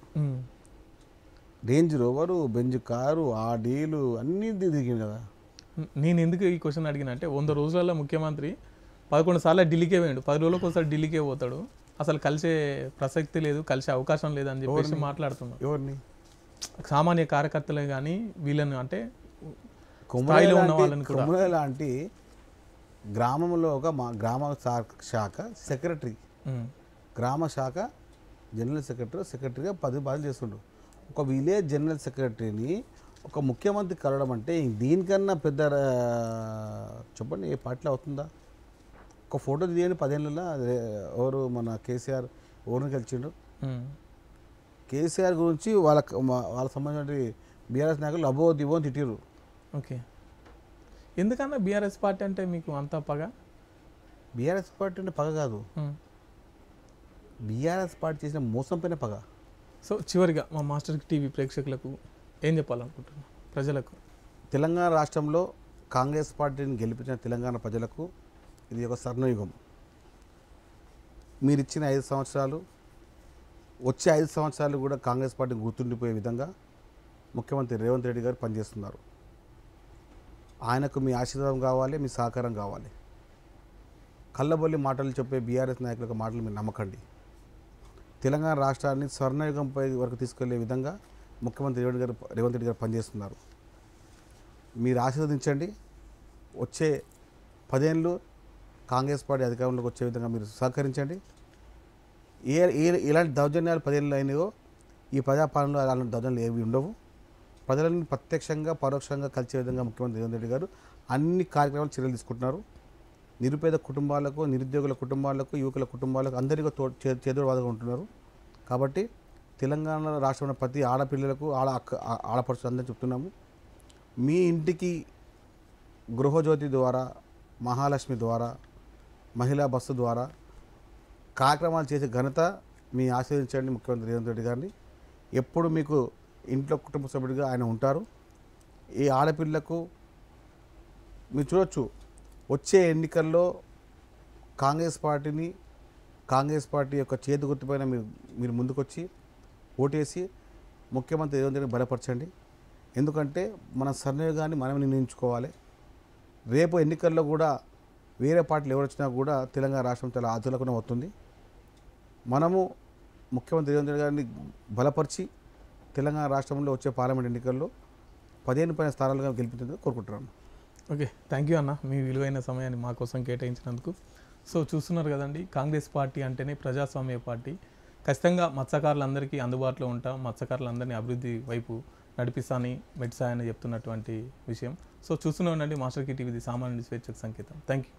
రేంజ్ రోవరు, బెంజ్ కారు, ఆడీలు అన్నీ దిగిండు కదా. నేను ఎందుకు ఈ క్వశ్చన్ అడిగిన అంటే 100 రోజులలో ముఖ్యమంత్రి 11 సార్లు ఢిల్లీకే పోయాడు. 10 రోజులకు ఒకసారి ఢిల్లీకే పోతాడు. అసలు కలిసే ప్రసక్తి లేదు, కలిసే అవకాశం లేదని చెప్పేసి మాట్లాడుతున్నాం. ఎవరిని? సామాన్య కార్యకర్తలే కానీ వీళ్ళని అంటే కొమరయ్య లాంటి గ్రామంలో ఒక గ్రామ శాఖ సెక్రటరీ, గ్రామ శాఖ జనరల్ సెక్రటరీగా 10 బాధలు చేస్తుండ్రు. ఒక విలేజ్ జనరల్ సెక్రటరీని ఒక ముఖ్యమంత్రి కలవడం అంటే దీనికన్నా పెద్ద చెప్పండి ఏ పార్టీలో అవుతుందా? ఒక ఫోటో తీయండి 10 ఏళ్ళలో. ఎవరు మన కేసీఆర్ ఎవరిని కలిసిండు? కేసీఆర్ గురించి వాళ్ళ సంబంధించిన బీఆర్ఎస్ నాయకులు అబో దివో అని తిట్టిరు. ఓకే, ఎందుకన్నా బీఆర్ఎస్ పార్టీ అంటే మీకు అంత పగ? బీఆర్ఎస్ పార్టీ అంటే పగ కాదు, బీఆర్ఎస్ పార్టీ చేసిన మోసం పైన పగ. సో చివరిగా మా మాస్టర్ టీవీ ప్రేక్షకులకు ఏం చెప్పాలనుకుంటున్నాను ప్రజలకు? తెలంగాణ రాష్ట్రంలో కాంగ్రెస్ పార్టీని గెలిపించిన తెలంగాణ ప్రజలకు ఇది ఒక స్వర్ణయుగం. మీరు ఇచ్చిన 5 సంవత్సరాలు, వచ్చే 5 సంవత్సరాలు కూడా కాంగ్రెస్ పార్టీని గుర్తుండిపోయే విధంగా ముఖ్యమంత్రి రేవంత్ రెడ్డి గారు పనిచేస్తున్నారు. ఆయనకు మీ ఆశీర్వాదం కావాలి, మీ సహకారం కావాలి. కళ్ళబొల్లి మాటలు చెప్పే బీఆర్ఎస్ నాయకుల మాటలు మీరు నమ్మకండి. తెలంగాణ రాష్ట్రాన్ని స్వర్ణయుగంపై వరకు తీసుకెళ్లే విధంగా ముఖ్యమంత్రి రేవంత్ రెడ్డి గారు పనిచేస్తున్నారు. మీరు ఆశీర్వదించండి. వచ్చే 10 ఏళ్ళు కాంగ్రెస్ పార్టీ అధికారంలోకి వచ్చే విధంగా మీరు సహకరించండి. ఇలాంటి దౌర్జన్యాలు 10 ఏళ్ళు అయినాయో ఈ ప్రజాపాలనలో అలాంటి దౌర్జన్యాలు ఏవి ఉండవు. ప్రజలను ప్రత్యక్షంగా పరోక్షంగా కలిసే విధంగా ముఖ్యమంత్రి రేవంత్ రెడ్డి గారు అన్ని కార్యక్రమాలు చర్యలు తీసుకుంటున్నారు. నిరుపేద కుటుంబాలకు, నిరుద్యోగుల కుటుంబాలకు, యువకుల కుటుంబాలకు అందరికీ చేదోడువాదుగా ఉంటున్నారు. కాబట్టి తెలంగాణ రాష్ట్రంలో ప్రతి ఆడపిల్లలకు ఆడపడుచు అందరూ చెప్తున్నాము, మీ ఇంటికి గృహజ్యోతి ద్వారా, మహాలక్ష్మి ద్వారా, మహిళా బస్సు ద్వారా కార్యక్రమాలు చేసే ఘనత మీ ఆశీర్వదించండి ముఖ్యమంత్రి రేవంత్ రెడ్డి గారిని. ఎప్పుడు మీకు ఇంట్లో కుటుంబ సభ్యుడిగా ఆయన ఉంటారు. ఈ ఆడపిల్లకు మీరు చూడొచ్చు, వచ్చే ఎన్నికల్లో కాంగ్రెస్ పార్టీ యొక్క చేతి గుర్తుపైన మీరు ముందుకొచ్చి ఓటేసి ముఖ్యమంత్రి రేవంత్ రెడ్డిని బలపరచండి. ఎందుకంటే మన స్వర్ణయుగాన్ని మనం నిర్ణయించుకోవాలి. రేపు ఎన్నికల్లో కూడా వేరే పార్టీలు ఎవరు వచ్చినా కూడా తెలంగాణ రాష్ట్రం చాలా ఆతులకునే అవుతుంది. మనము ముఖ్యమంత్రి రేవంత్ రెడ్డి గారిని బలపరిచి తెలంగాణ రాష్ట్రంలో వచ్చే పార్లమెంట్ ఎన్నికల్లో 15 పైన స్థానాలుగా గెలిపించేందుకు కోరుకుంటున్నాను. ఓకే, థ్యాంక్ యూ అన్న, మీ విలువైన సమయాన్ని మా కోసం కేటాయించినందుకు. సో చూస్తున్నారు కదండి, కాంగ్రెస్ పార్టీ అంటేనే ప్రజాస్వామ్య పార్టీ. ఖచ్చితంగా మత్స్యకారులందరికీ అందుబాటులో ఉంటాం, మత్స్యకారులందరినీ అభివృద్ధి వైపు నడిపిస్తానని మెట్సాయని చెప్తున్నటువంటి విషయం. సో చూస్తూనే ఉండండి మాస్టర్ టీవీ, సామాన్యుడి స్వేచ్ఛకు సంకేతం. Thank you.